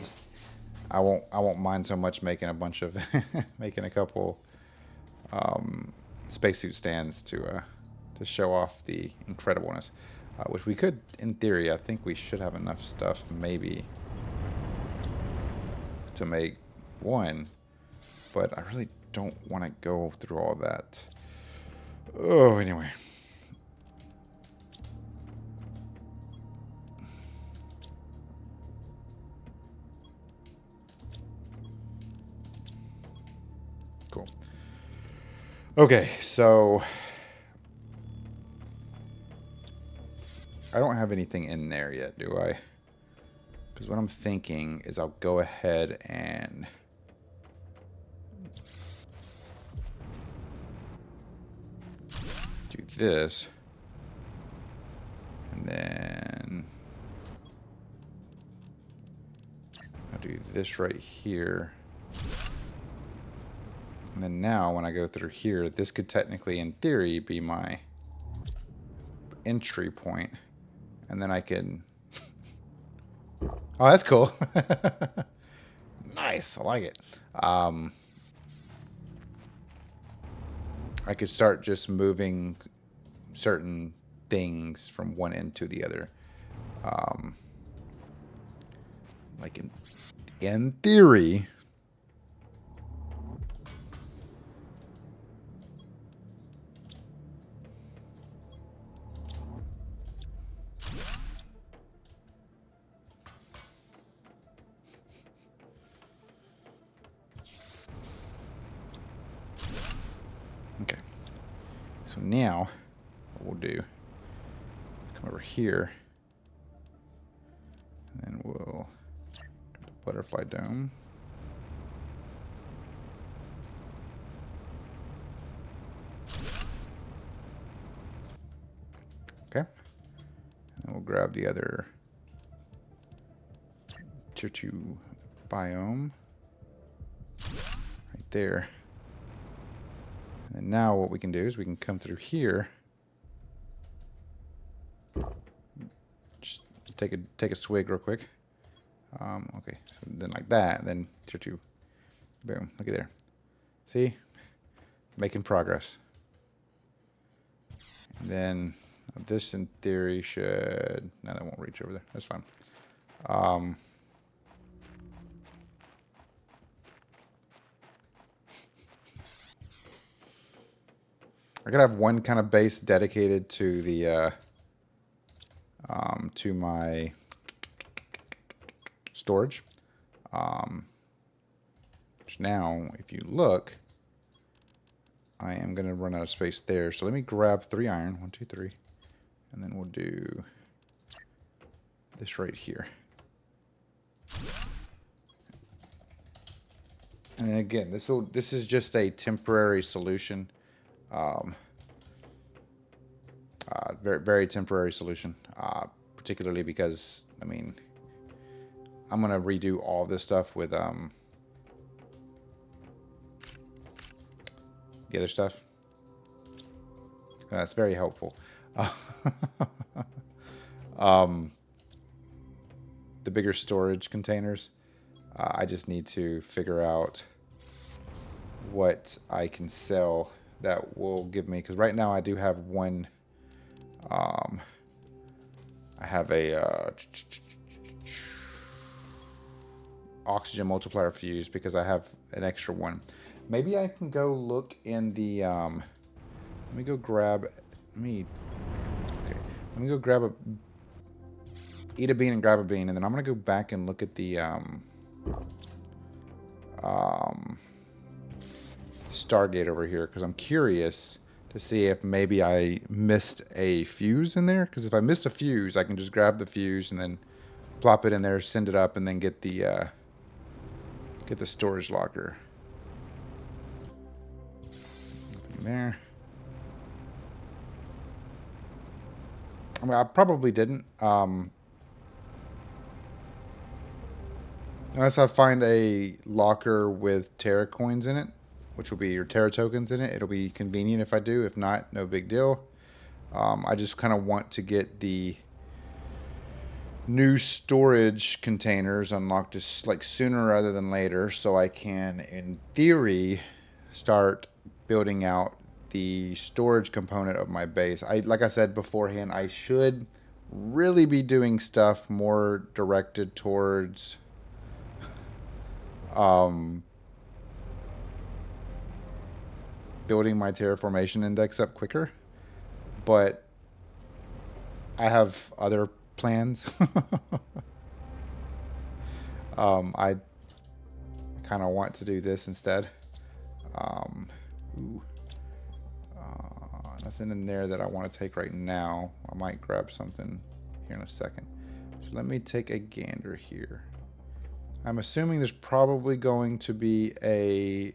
I won't mind so much making a bunch of making a couple spacesuit stands to show off the incredibleness, which we could, in theory. I think we should have enough stuff maybe to make one, but I really don't want to go through all that. Oh, anyway. Cool. Okay, so I don't have anything in there yet, do I? Because what I'm thinking is I'll go ahead and do this. And then I'll do this right here. And then now when I go through here, this could technically, in theory, be my entry point. And then I can... Oh, that's cool. Nice. I like it. I could start just moving certain things from one end to the other. Like in theory... Okay, so now what we'll do, come over here, and then we'll do the butterfly dome. Okay, and we'll grab the other tier 2 biome right there. And now what we can do is we can come through here. Just take a swig real quick. Okay, so then like that, and then tier 2. Boom, look at there. See? Making progress. And then this in theory should... No, that won't reach over there. That's fine. I could have one kind of base dedicated to the to my storage. Which now, if you look, I am going to run out of space there. So let me grab 3 iron. 1, 2, 3, and then we'll do this right here. And again, this is just a temporary solution. Very, very temporary solution, particularly because, I mean, I'm going to redo all this stuff with the other stuff. That's very helpful. the bigger storage containers. I just need to figure out what I can sell that will give me, because right now I do have one. I have a oxygen multiplier fuse because I have an extra one. Maybe I can go look in the. Let me go grab. Let me go grab a. Eat a bean and grab a bean, and then I'm gonna go back and look at the Stargate over here because I'm curious to see if maybe I missed a fuse in there. Because if I missed a fuse, I can just grab the fuse and then plop it in there, send it up, and then get the storage locker. Nothing there. I mean, I probably didn't. Unless I find a locker with Terra coins in it, which will be your Terra tokens in it. It'll be convenient if I do. If not, no big deal. I just kind of want to get the new storage containers unlocked just like sooner rather than later, so I can, in theory, start building out the storage component of my base. Like I said beforehand, I should really be doing stuff more directed towards building my terraformation index up quicker, but I have other plans. I kind of want to do this instead. Nothing in there that I want to take right now. I might grab something here in a second. So let me take a gander here. I'm assuming there's probably going to be a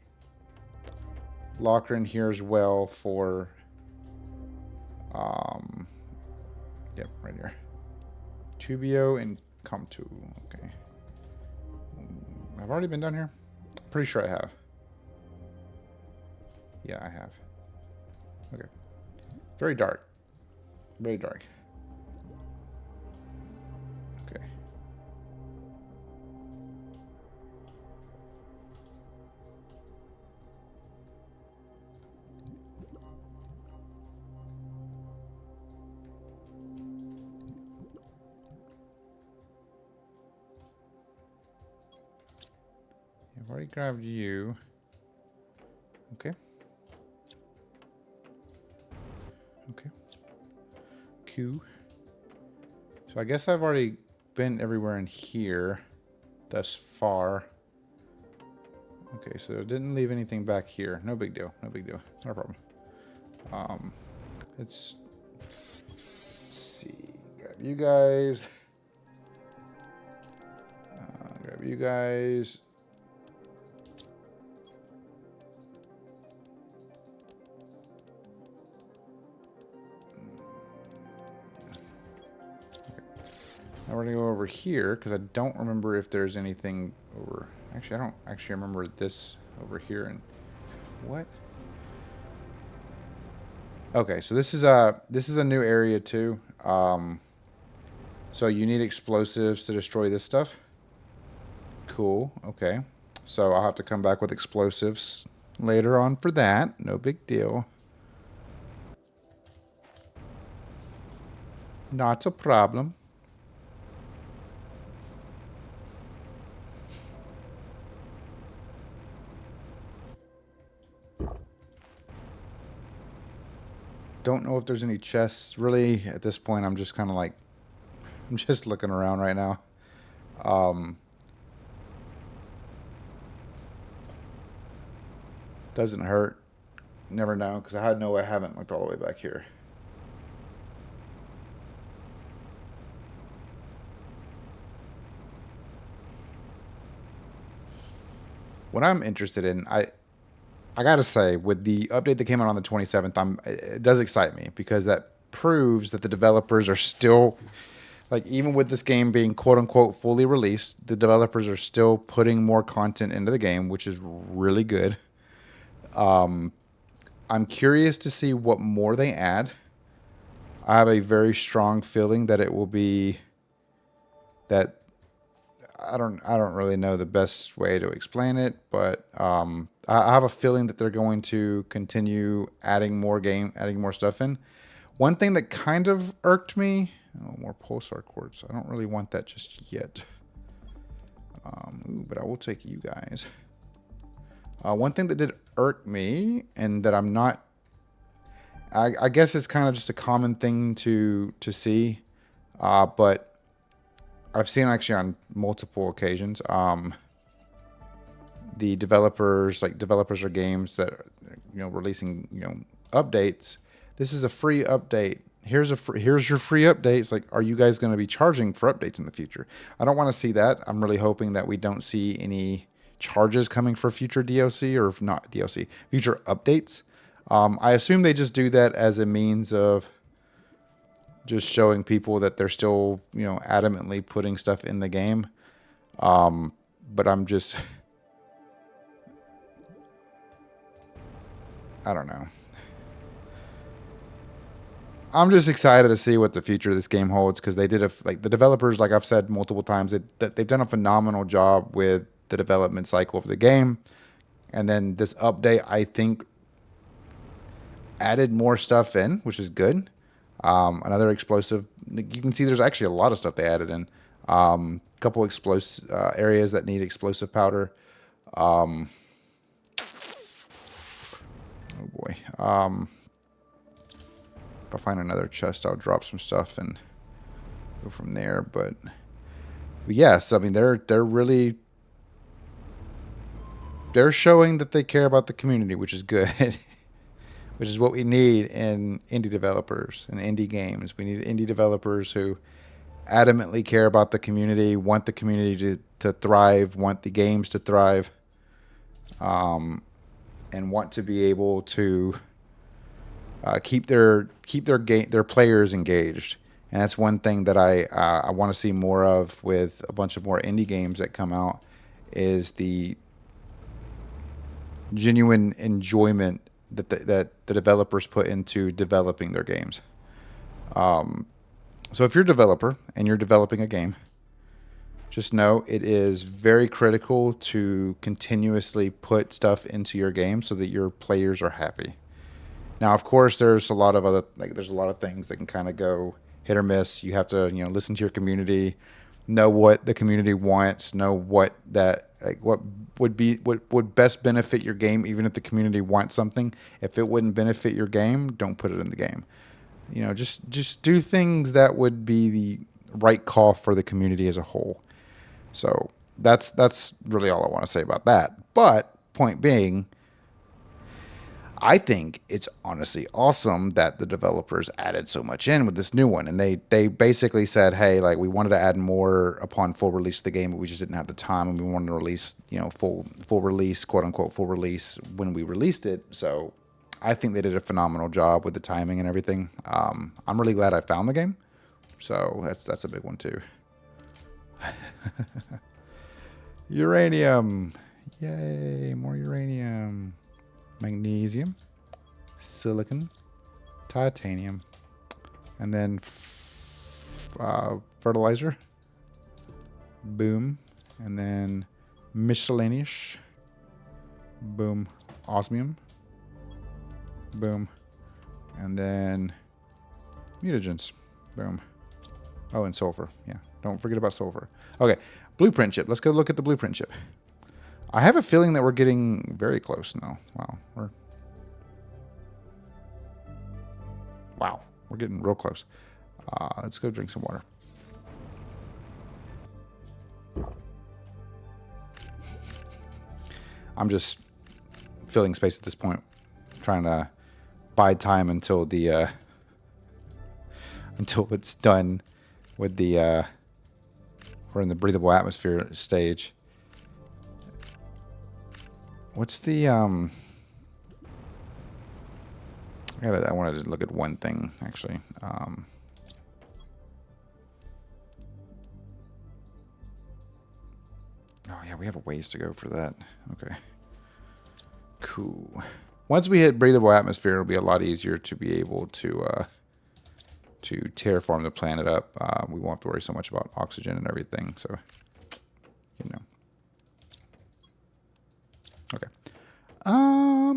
locker in here as well for, yep, right here. Tubio and Comtu. Okay. I've already been down here? Pretty sure I have. Yeah, I have. Okay. Very dark. Very dark. Okay. I've already grabbed you. Okay. Okay. Q. So I guess I've already been everywhere in here thus far. Okay, so it didn't leave anything back here. No big deal. No big deal. No problem. Let's see. Grab you guys. Grab you guys. Now we're going to go over here because I don't remember if there's anything over... Actually, I don't actually remember this over here. And what? Okay, so this is a new area too. So you need explosives to destroy this stuff. Cool. Okay. So I'll have to come back with explosives later on for that. No big deal. Not a problem. Don't know if there's any chests. Really, at this point, I'm just kind of like... I'm just looking around right now. Doesn't hurt. Never know, because I know I haven't looked all the way back here. What I'm interested in, I gotta say, with the update that came out on the 27th, it does excite me because that proves that the developers are still, like, even with this game being quote unquote fully released, the developers are still putting more content into the game, which is really good. I'm curious to see what more they add. I have a very strong feeling that it will be that I don't really know the best way to explain it, but I have a feeling that they're going to continue adding more stuff in. One thing that kind of irked me, oh, more pulsar quartz. I don't really want that just yet. But I will take you guys. One thing that did irk me, and that I'm not, I guess it's kind of just a common thing to see, but I've seen actually on multiple occasions. The developers, like developers of games that are, releasing updates. This is a free update. Here's your free update. It's like, are you guys going to be charging for updates in the future? I don't want to see that. I'm really hoping that we don't see any charges coming for future DLC, or if not DLC, future updates. I assume they just do that as a means of just showing people that they're still, adamantly putting stuff in the game. But I'm just, I don't know. I'm just excited to see what the future of this game holds, because they did like the developers, like I've said multiple times, they've done a phenomenal job with the development cycle of the game. And then this update, I think, added more stuff in, which is good. Another explosive. You can see there's actually a lot of stuff they added in. A couple explosive areas that need explosive powder. Oh boy. If I find another chest, I'll drop some stuff and go from there. But yes, I mean they're showing that they care about the community, which is good. Which is what we need in indie developers and indie games. We need indie developers who adamantly care about the community, want the community to thrive, want the games to thrive, and want to be able to keep their players engaged. And that's one thing that I want to see more of with a bunch of more indie games that come out, is the genuine enjoyment that the developers put into developing their games. So if you're a developer and you're developing a game, just know it is very critical to continuously put stuff into your game so that your players are happy. Now, of course, there's a lot of things that can kind of go hit or miss. You have to, listen to your community, know what the community wants, know what would best benefit your game. Even if the community wants something, if it wouldn't benefit your game, don't put it in the game. Just do things that would be the right call for the community as a whole. So that's really all I want to say about that. But point being, I think it's honestly awesome that the developers added so much in with this new one. And they basically said, hey, like, we wanted to add more upon full release of the game, but we just didn't have the time, and we wanted to release, full release, quote unquote, full release when we released it. So I think they did a phenomenal job with the timing and everything. I'm really glad I found the game. So that's a big one too. Uranium. Yay, more uranium. Magnesium, silicon, titanium, and then fertilizer. Boom. And then miscellaneous. Boom. Osmium. Boom. And then mutagens. Boom. Oh, and sulfur. Yeah, don't forget about sulfur. Okay, blueprint chip. Let's go look at the blueprint chip. I have a feeling that we're getting very close now. Wow, we're getting real close. Let's go drink some water. I'm just filling space at this point, trying to bide time until the until it's done with the we're in the breathable atmosphere stage. What's the I wanted to look at one thing actually. Oh yeah, we have a ways to go for that. Okay. Cool. Once we hit breathable atmosphere, it'll be a lot easier to be able to terraform the planet up. We won't have to worry so much about oxygen and everything. So you know. Okay.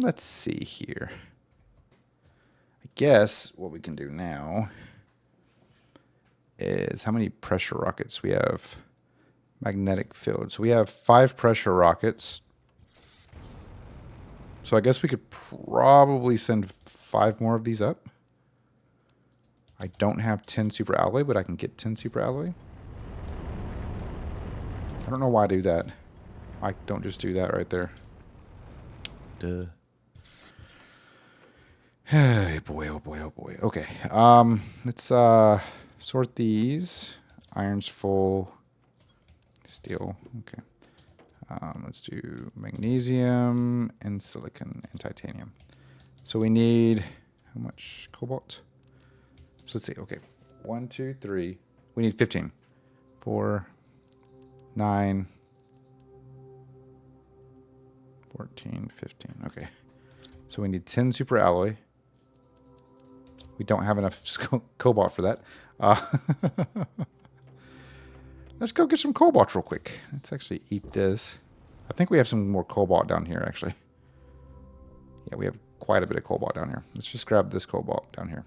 Let's see here. I guess what we can do now is how many pressure rockets we have. Magnetic field. So we have 5 pressure rockets. So I guess we could probably send 5 more of these up. I don't have 10 super alloy, but I can get 10 super alloy. I don't know why I do that. I don't just do that right there. Duh. Hey boy, oh boy, oh boy. Okay. Let's sort these. Iron's full. Steel. Okay. Let's do magnesium and silicon and titanium. So we need how much cobalt? So let's see. Okay. 1, 2, 3. We need 15. 4, 9, 14, 15. Okay. So we need 10 super alloy. We don't have enough cobalt for that. Let's go get some cobalt real quick. Let's actually eat this. I think we have some more cobalt down here, actually. Yeah, we have quite a bit of cobalt down here. Let's just grab this cobalt down here.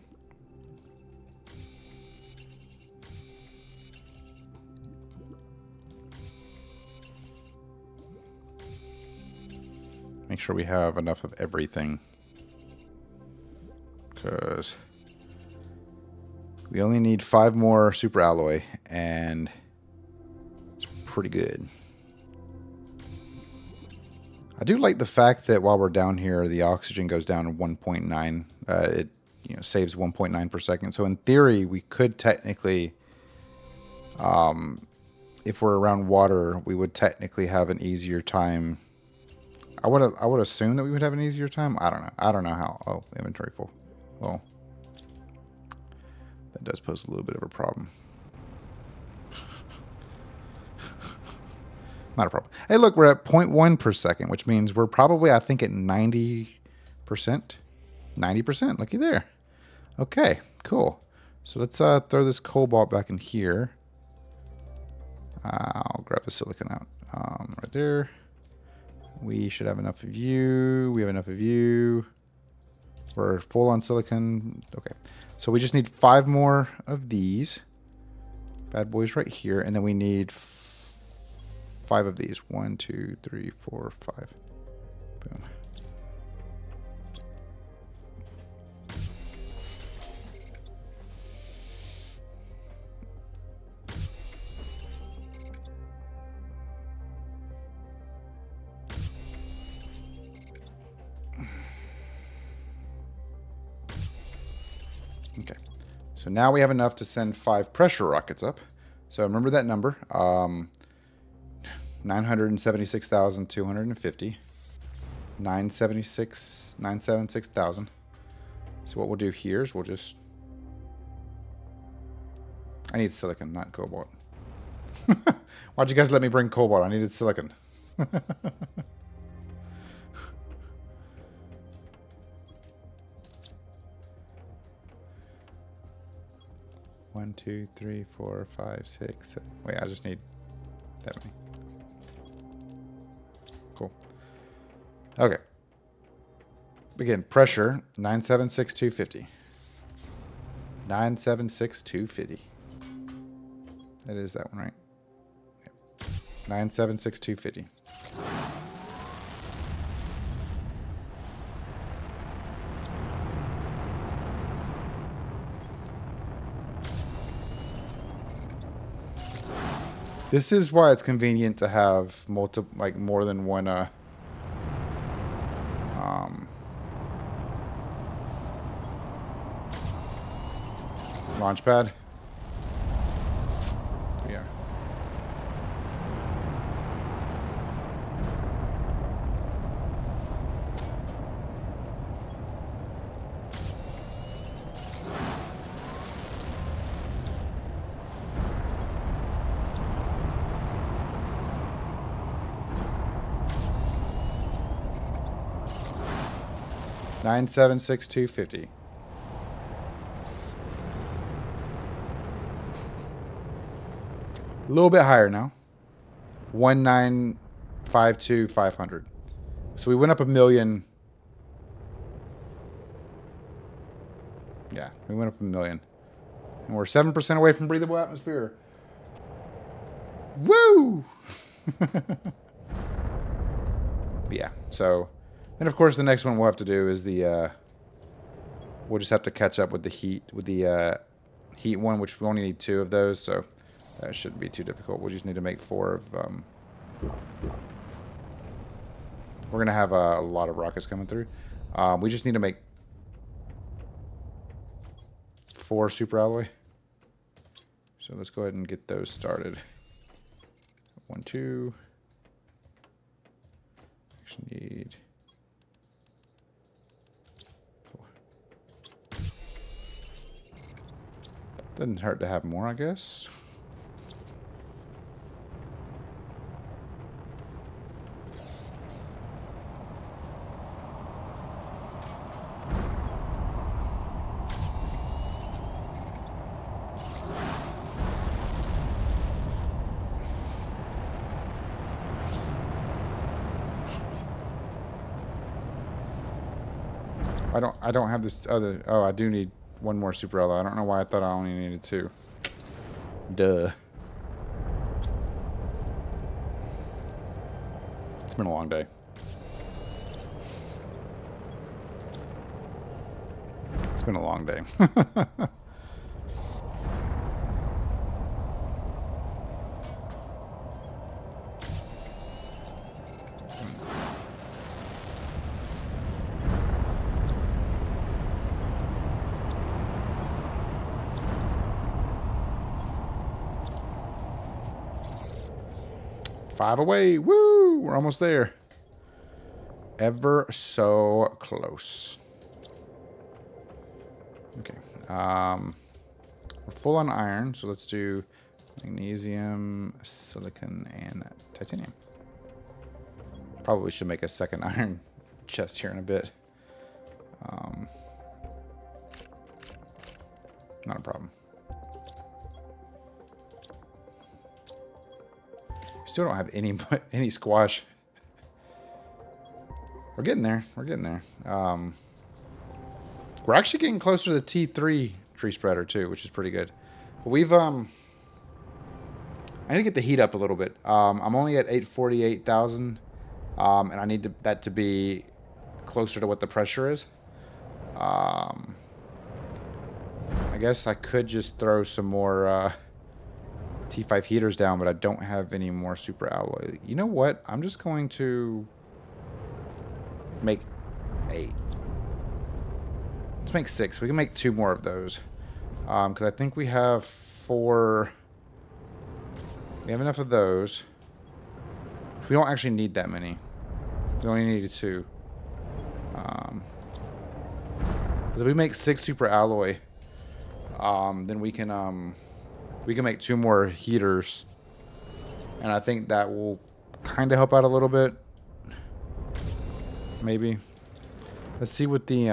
Make sure we have enough of everything. Because we only need 5 more super alloy, and it's pretty good. I do like the fact that while we're down here, the oxygen goes down to 1.9. It saves 1.9 per second. So in theory, we could technically, if we're around water, we would technically have an easier time. I would assume that we would have an easier time. I don't know. I don't know how. Oh, inventory full. Well, that does pose a little bit of a problem. Not a problem. Hey, look, we're at 0.1 per second, which means we're probably, I think, at 90%. 90%. Looky there. Okay, cool. So let's throw this cobalt back in here. I'll grab the silicon out. Right there. We should have enough of you. We have enough of you. We're full on silicon. Okay. So we just need 5 more of these. Bad boys right here. And then we need 5 of these. 1, 2, 3, 4, 5. Boom. Okay. So now we have enough to send 5 pressure rockets up. So remember that number. 976,250. 976,000. So what we'll do here is we'll just... I need silicon, not cobalt. Why'd you guys let me bring cobalt? I needed silicon. 1, 2, 3, 4, 5, 6, 7. Wait, I just need that many. Cool. Okay. Again, pressure 976,250. 976,250. That is that one, right? Yep. 976,250. This is why it's convenient to have more than one launch pad. Yeah. $976,250. A little bit higher now. 1952500. So we went up 1,000,000. Yeah, we went up 1,000,000. And we're 7% away from breathable atmosphere. Woo! Yeah, so then of course the next one we'll have to do is the we'll just have to catch up with the heat heat one, which we only need 2 of those, so that shouldn't be too difficult. We'll just need to make 4 of we're gonna have a lot of rockets coming through. We just need to make 4 super alloy. So let's go ahead and get those started. 1, 2. Actually need. Doesn't hurt to have more, I guess. I don't have this other. Oh, I do need 1 more super alloy. I don't know why I thought I only needed 2. Duh. It's been a long day. It's been a long day. 5 away. Woo! We're almost there. Ever so close. Okay. We're full on iron, so let's do magnesium, silicon, and titanium. Probably should make a second iron chest here in a bit. Not a problem. Still don't have any squash. We're getting there. We're getting there. We're actually getting closer to the T3 tree spreader too, which is pretty good. But we've I need to get the heat up a little bit. I'm only at 848,000, and I need that to be closer to what the pressure is. I guess I could just throw some more T5 heaters down, but I don't have any more super alloy. You know what? I'm just going to make 8. Let's make 6. We can make 2 more of those. Because I think we have 4. We have enough of those. We don't actually need that many. We only need 2. If we make 6 super alloy, then we can make 2 more heaters, and I think that will kind of help out a little bit. Maybe. Let's see what the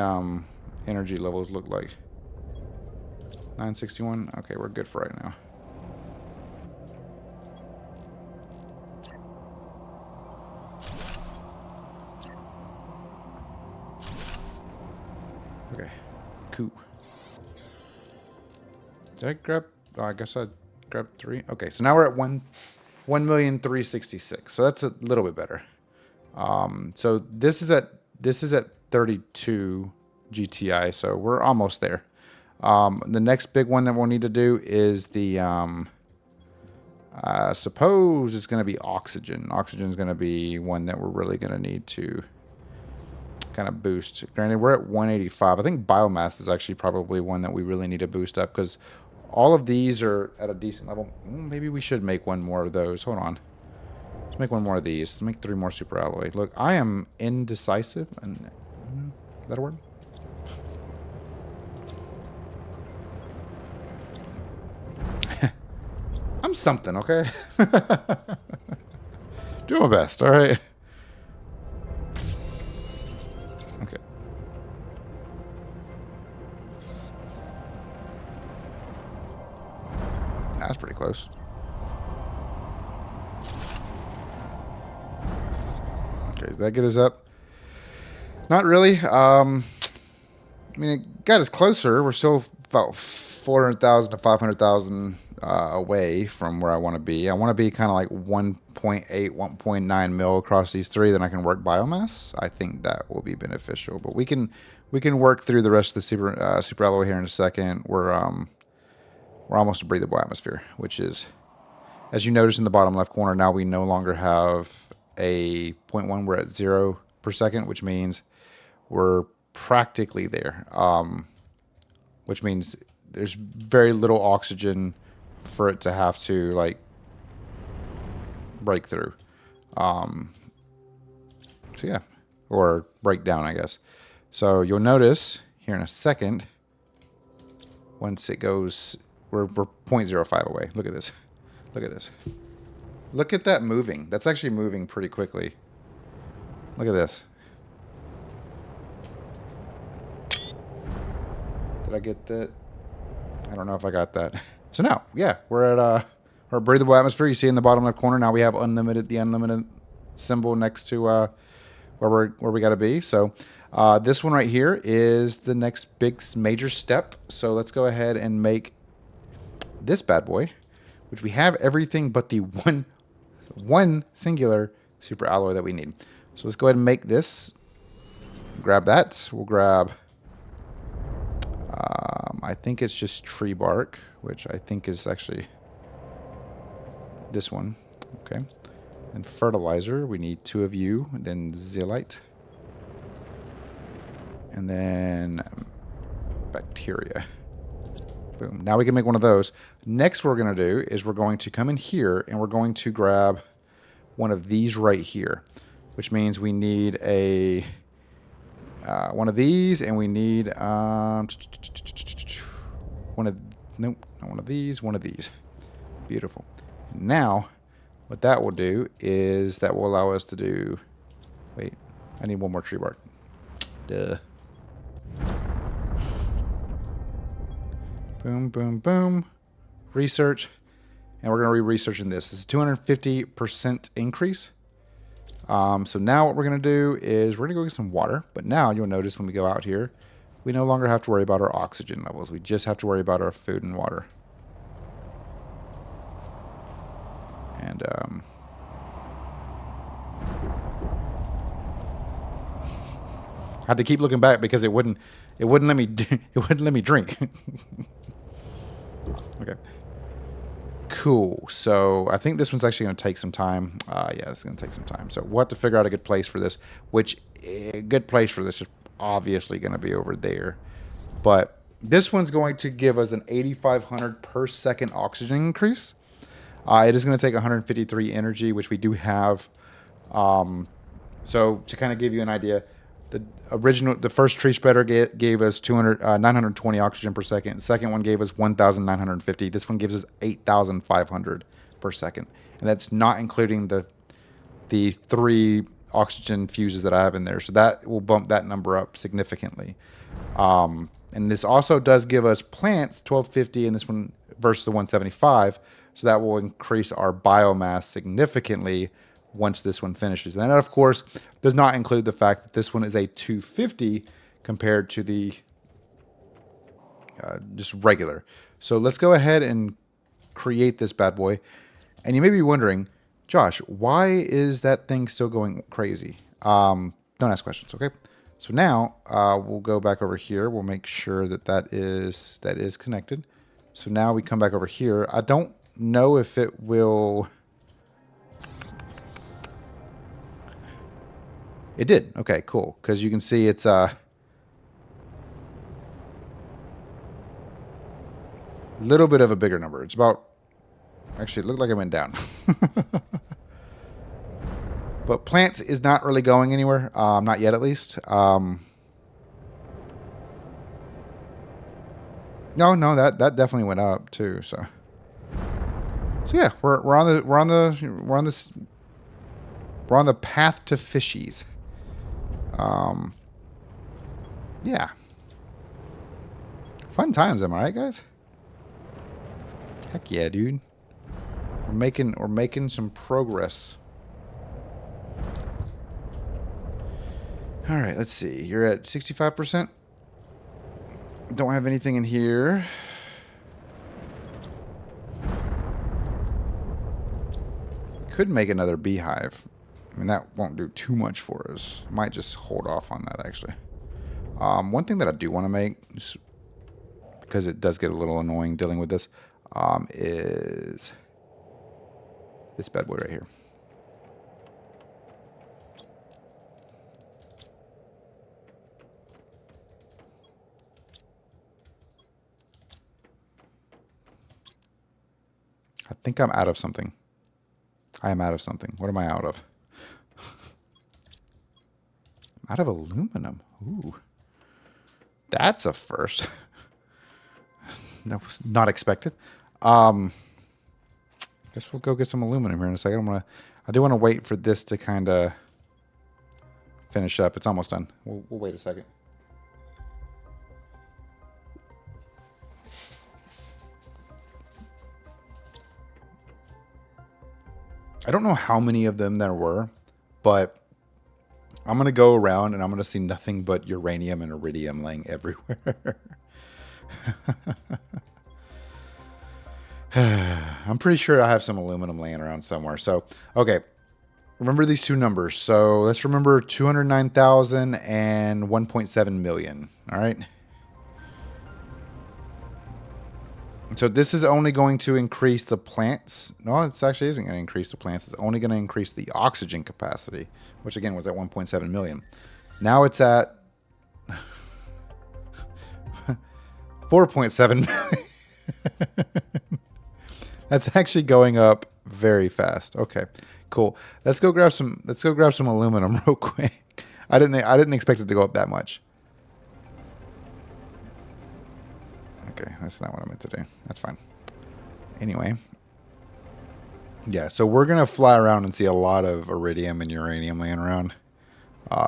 energy levels look like. 961. Okay, we're good for right now. Okay, cool. Did I grab? Oh, I guess I grabbed 3. Okay, so now we're at 1,366,000. So that's a little bit better. So this is at 32 GTI. So we're almost there. The next big one that we'll need to do is the I suppose it's going to be oxygen. Oxygen is going to be one that we're really going to need to kind of boost. Granted, we're at 185. I think biomass is actually probably one that we really need to boost up, because all of these are at a decent level. Maybe we should make 1 more of those. Hold on. Let's make 1 more of these. Let's make 3 more super alloy. Look, I am indecisive. And is that a word? I'm something, okay? Do my best, all right? Okay. That's pretty close. Okay, did that get us up? Not really. I mean, it got us closer. We're still about 400,000 to 500,000 away from where I want to be. I want to be kind of like 1.8, 1.9 mil across these three. Then I can work biomass. I think that will be beneficial. But we can work through the rest of the super alloy here in a second. We're almost a breathable atmosphere, which is, as you notice in the bottom left corner, now we no longer have a 0.1. We're at 0 per second, which means we're practically there, which means there's very little oxygen for it to have to like break through. So yeah, or break down, I guess. So you'll notice here in a second, once it goes, we're 0.05 away. Look at this. Look at this. Look at that moving. That's actually moving pretty quickly. Look at this. Did I get that? I don't know if I got that. So now, yeah, we're at our breathable atmosphere. You see in the bottom left corner, now we have the unlimited symbol next to where we got to be. So this one right here is the next big major step. So let's go ahead and make this bad boy, which we have everything but the one singular super alloy that we need. So let's go ahead and make this. Grab that. We'll grab... I think it's just tree bark, which I think is actually this one. Okay. And fertilizer, we need 2 of you. And then zeolite. And then bacteria. Boom. Now we can make one of those. Next what we're going to do is we're going to come in here and we're going to grab one of these right here, which means we need a... one of these, and we need one of these. Beautiful. Now, what that will do is that will allow us to do. Wait, I need one more tree bark. Duh. Boom, boom, boom. Research, and we're gonna be researching this. This is 250% increase. So now what we're going to do is we're going to go get some water. But now you'll notice when we go out here, we no longer have to worry about our oxygen levels. We just have to worry about our food and water. And I had to keep looking back because it wouldn't let me drink. Okay. Cool. So I think this one's actually going to take some time. Yeah, it's going to take some time. So we'll have to figure out a good place for this, which a good place for this is obviously going to be over there. But this one's going to give us an 8,500 per second oxygen increase. It is going to take 153 energy, which we do have. So to kind of give you an idea, the first tree spreader gave us 920 oxygen per second. The second one gave us 1,950. This one gives us 8,500 per second, and that's not including the 3 oxygen fuses that I have in there. So that will bump that number up significantly. And this also does give us plants 1,250 in this one versus the 175. So that will increase our biomass significantly once this one finishes. And that, of course, does not include the fact that this one is a 250 compared to the just regular. So let's go ahead and create this bad boy. And you may be wondering, Josh, why is that thing still going crazy? Don't ask questions, okay? So now we'll go back over here. We'll make sure that is connected. So now we come back over here. I don't know if it will... It did. Okay, cool. Because you can see it's a little bit of a bigger number. It's about... Actually, it looked like it went down. But plants is not really going anywhere. Not yet, at least. No, that definitely went up too. So yeah, we're on the path to fishies. Yeah. Fun times, am I right, guys? Heck yeah, dude. We're making some progress. All right, let's see. You're at 65%. Don't have anything in here. Could make another beehive. I mean, that won't do too much for us. Might just hold off on that, actually. One thing that I do want to make, just because it does get a little annoying dealing with this, is this bad boy right here. I think I'm out of something. I am out of something. What am I out of? I'm out of aluminum. Ooh. That's a first. That was not expected. Guess we'll go get some aluminum here in a second. I do want to wait for this to kind of finish up. It's almost done. We'll wait a second. I don't know how many of them there were, but I'm going to go around and I'm going to see nothing but uranium and iridium laying everywhere. I'm pretty sure I have some aluminum laying around somewhere. So, okay. Remember these two numbers. So let's remember 209,000 and 1.7 million. All right. So this is only going to increase the plants. No, it actually isn't going to increase the plants. It's only going to increase the oxygen capacity, which again was at 1.7 million. Now it's at 4.7 million. That's actually going up very fast. Okay, cool. Let's go grab some aluminum real quick. I didn't expect it to go up that much. Okay, that's not what I meant to do. That's fine. Anyway. Yeah, so we're going to fly around and see a lot of iridium and uranium laying around.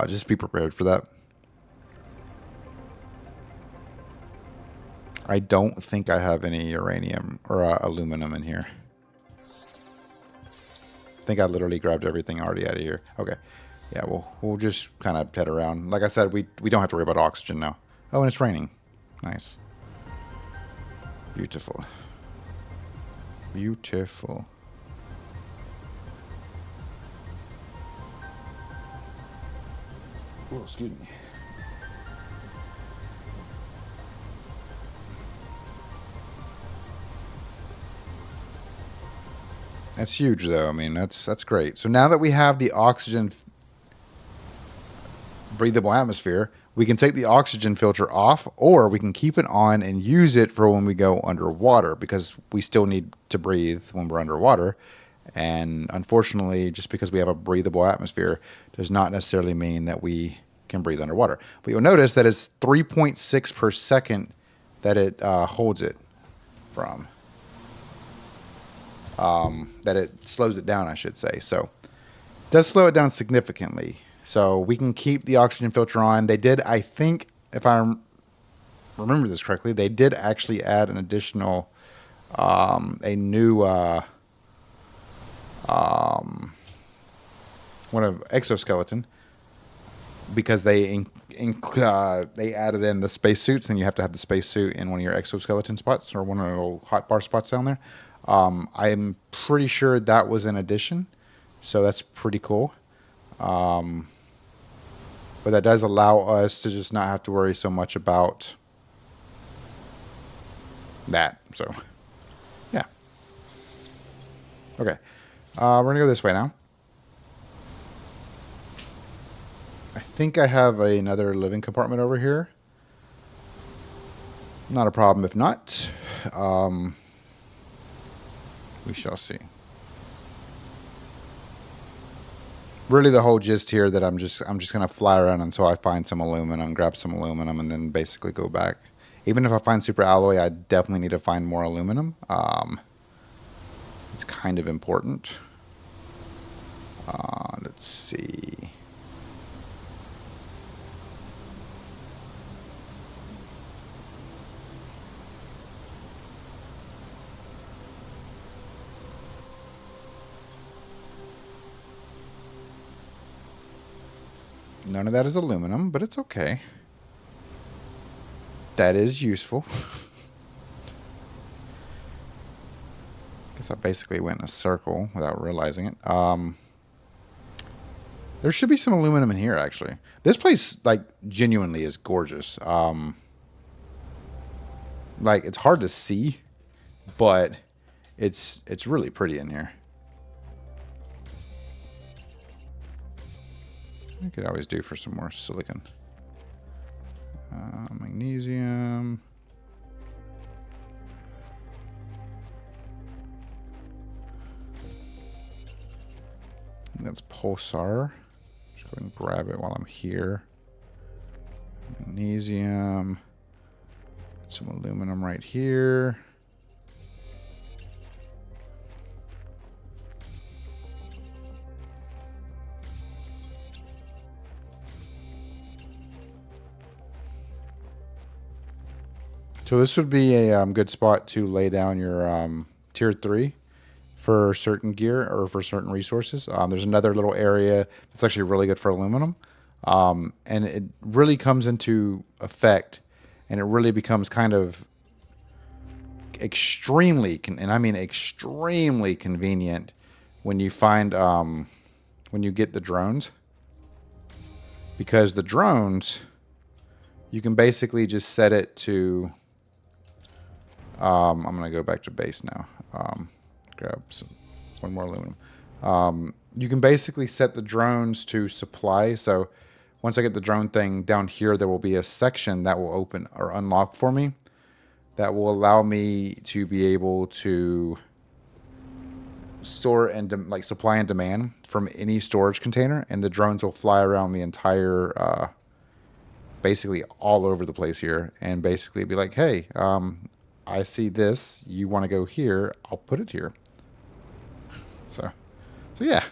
Just be prepared for that. I don't think I have any uranium or aluminum in here. I think I literally grabbed everything already out of here. Okay. Yeah, we'll just kind of head around. Like I said, we don't have to worry about oxygen now. Oh, and it's raining. Nice. Beautiful. Beautiful. Oh, excuse me. That's huge, though. I mean, that's great. So now that we have the oxygen breathable atmosphere, we can take the oxygen filter off, or we can keep it on and use it for when we go underwater, because we still need to breathe when we're underwater. And unfortunately, just because we have a breathable atmosphere does not necessarily mean that we can breathe underwater. But you'll notice that it's 3.6 per second that it holds it from. That it slows it down, I should say. So it does slow it down significantly. So we can keep the oxygen filter on. They did, I think, if I remember this correctly, they did actually add an additional, a new, one of exoskeleton, because they added in the spacesuits, and you have to have the spacesuit in one of your exoskeleton spots or one of the little hot bar spots down there. I'm pretty sure that was an addition, so that's pretty cool. But that does allow us to just not have to worry so much about that. So, yeah. Okay. We're going to go this way now. I think I have another living compartment over here. Not a problem if not. We shall see. Really, the whole gist here that I'm just gonna fly around until I find some aluminum, grab some aluminum, and then basically go back. Even if I find super alloy, I definitely need to find more aluminum. It's kind of important. Let's see. None of that is aluminum, but it's okay. That is useful. Guess I basically went in a circle without realizing it. There should be some aluminum in here, actually. This place, like, genuinely is gorgeous. Like, it's hard to see, but it's really pretty in here. I could always do for some more silicon. Magnesium. That's pulsar. Just go ahead and grab it while I'm here. Magnesium. Some aluminum right here. So this would be a good spot to lay down your tier 3 for certain gear or for certain resources. There's another little area that's actually really good for aluminum. And it really comes into effect, and it really becomes kind of extremely, and I mean extremely convenient when you find, when you get the drones. Because the drones, you can basically just set it to, I'm going to go back to base now. Grab one more aluminum. You can basically set the drones to supply. So once I get the drone thing down here, there will be a section that will open or unlock for me that will allow me to be able to store and like supply and demand from any storage container, and the drones will fly around the entire, basically all over the place here, and basically be like, hey, I see this. You want to go here? I'll put it here. So yeah.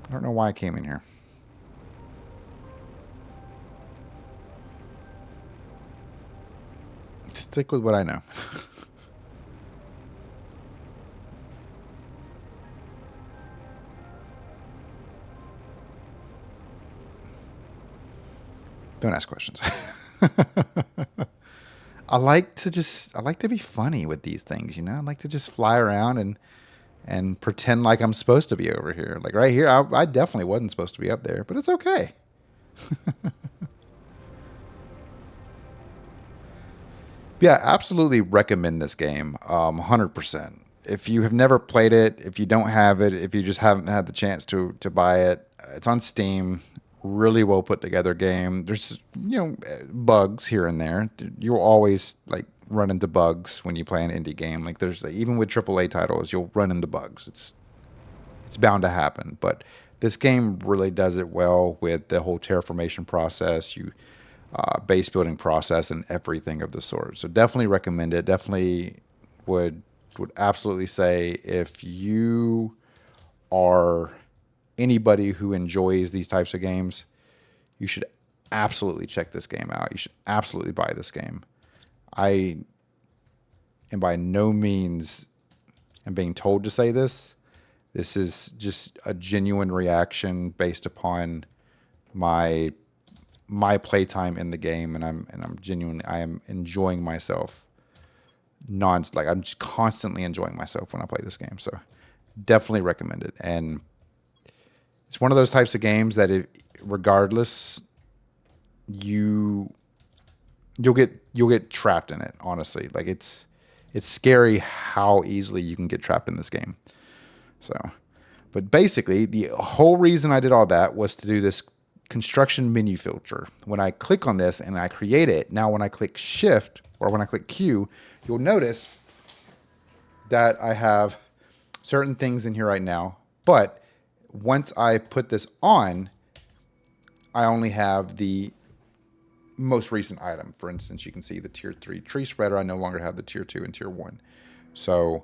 I don't know why I came in here. Stick with what I know. Don't ask questions. I like to be funny with these things, you know? I like to just fly around and pretend like I'm supposed to be over here. Like right here, I definitely wasn't supposed to be up there, but it's okay. Yeah, absolutely recommend this game. 100%. If you have never played it, if you don't have it, if you just haven't had the chance to buy it, it's on Steam. Really well put together game. There's bugs here and there. You'll always like run into bugs when you play an indie game. Like there's even with AAA titles, you'll run into bugs. It's bound to happen. But this game really does it well with the whole terraformation process. Base building process and everything of the sort. So definitely recommend it. Definitely would absolutely say if you are anybody who enjoys these types of games, you should absolutely check this game out. You should absolutely buy this game. I am by no means am being told to say this. This is just a genuine reaction based upon my playtime in the game, and I am enjoying myself. I'm just constantly enjoying myself when I play this game. So definitely recommend it. And it's one of those types of games that regardless, you'll get trapped in it. Honestly, like it's scary how easily you can get trapped in this game. So, but basically, the whole reason I did all that was to do this construction menu filter. When I click on this and I create it, now when I click Shift or when I click Q, you'll notice that I have certain things in here right now. But once I put this on, I only have the most recent item. For instance, you can see the tier 3 tree spreader. I no longer have the tier 2 and tier 1. So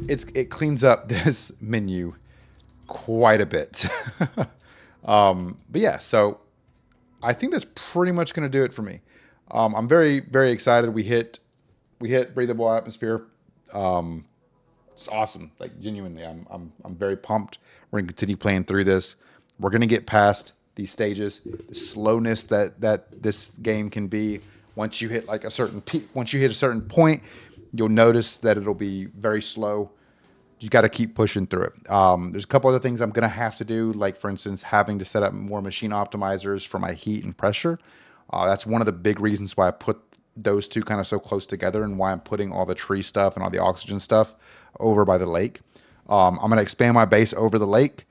it cleans up this menu quite a bit. But yeah, so I think that's pretty much going to do it for me. I'm very, very excited. We hit breathable atmosphere. It's awesome. Like genuinely, I'm very pumped. We're going to continue playing through this. We're going to get past these stages, the slowness that this game can be. Once you hit like a certain peak, once you hit a certain point, you'll notice that it'll be very slow. You got to keep pushing through it. There's a couple other things I'm going to have to do, like for instance, having to set up more machine optimizers for my heat and pressure. That's one of the big reasons why I put those two kind of so close together and why I'm putting all the tree stuff and all the oxygen stuff over by the lake. I'm going to expand my base over the lake,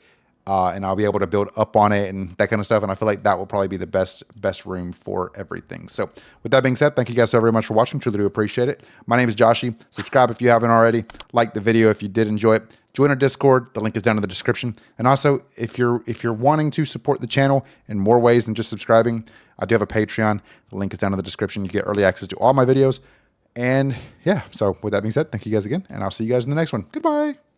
and I'll be able to build up on it and that kind of stuff. And I feel like that will probably be the best room for everything. So with that being said, thank you guys so very much for watching. Truly do appreciate it. My name is Jawshy. Subscribe if you haven't already. Like the video if you did enjoy it. Join our Discord. The link is down in the description. And also, if you're wanting to support the channel in more ways than just subscribing, I do have a Patreon. The link is down in the description. You get early access to all my videos. And yeah, so with that being said, thank you guys again, and I'll see you guys in the next one. Goodbye.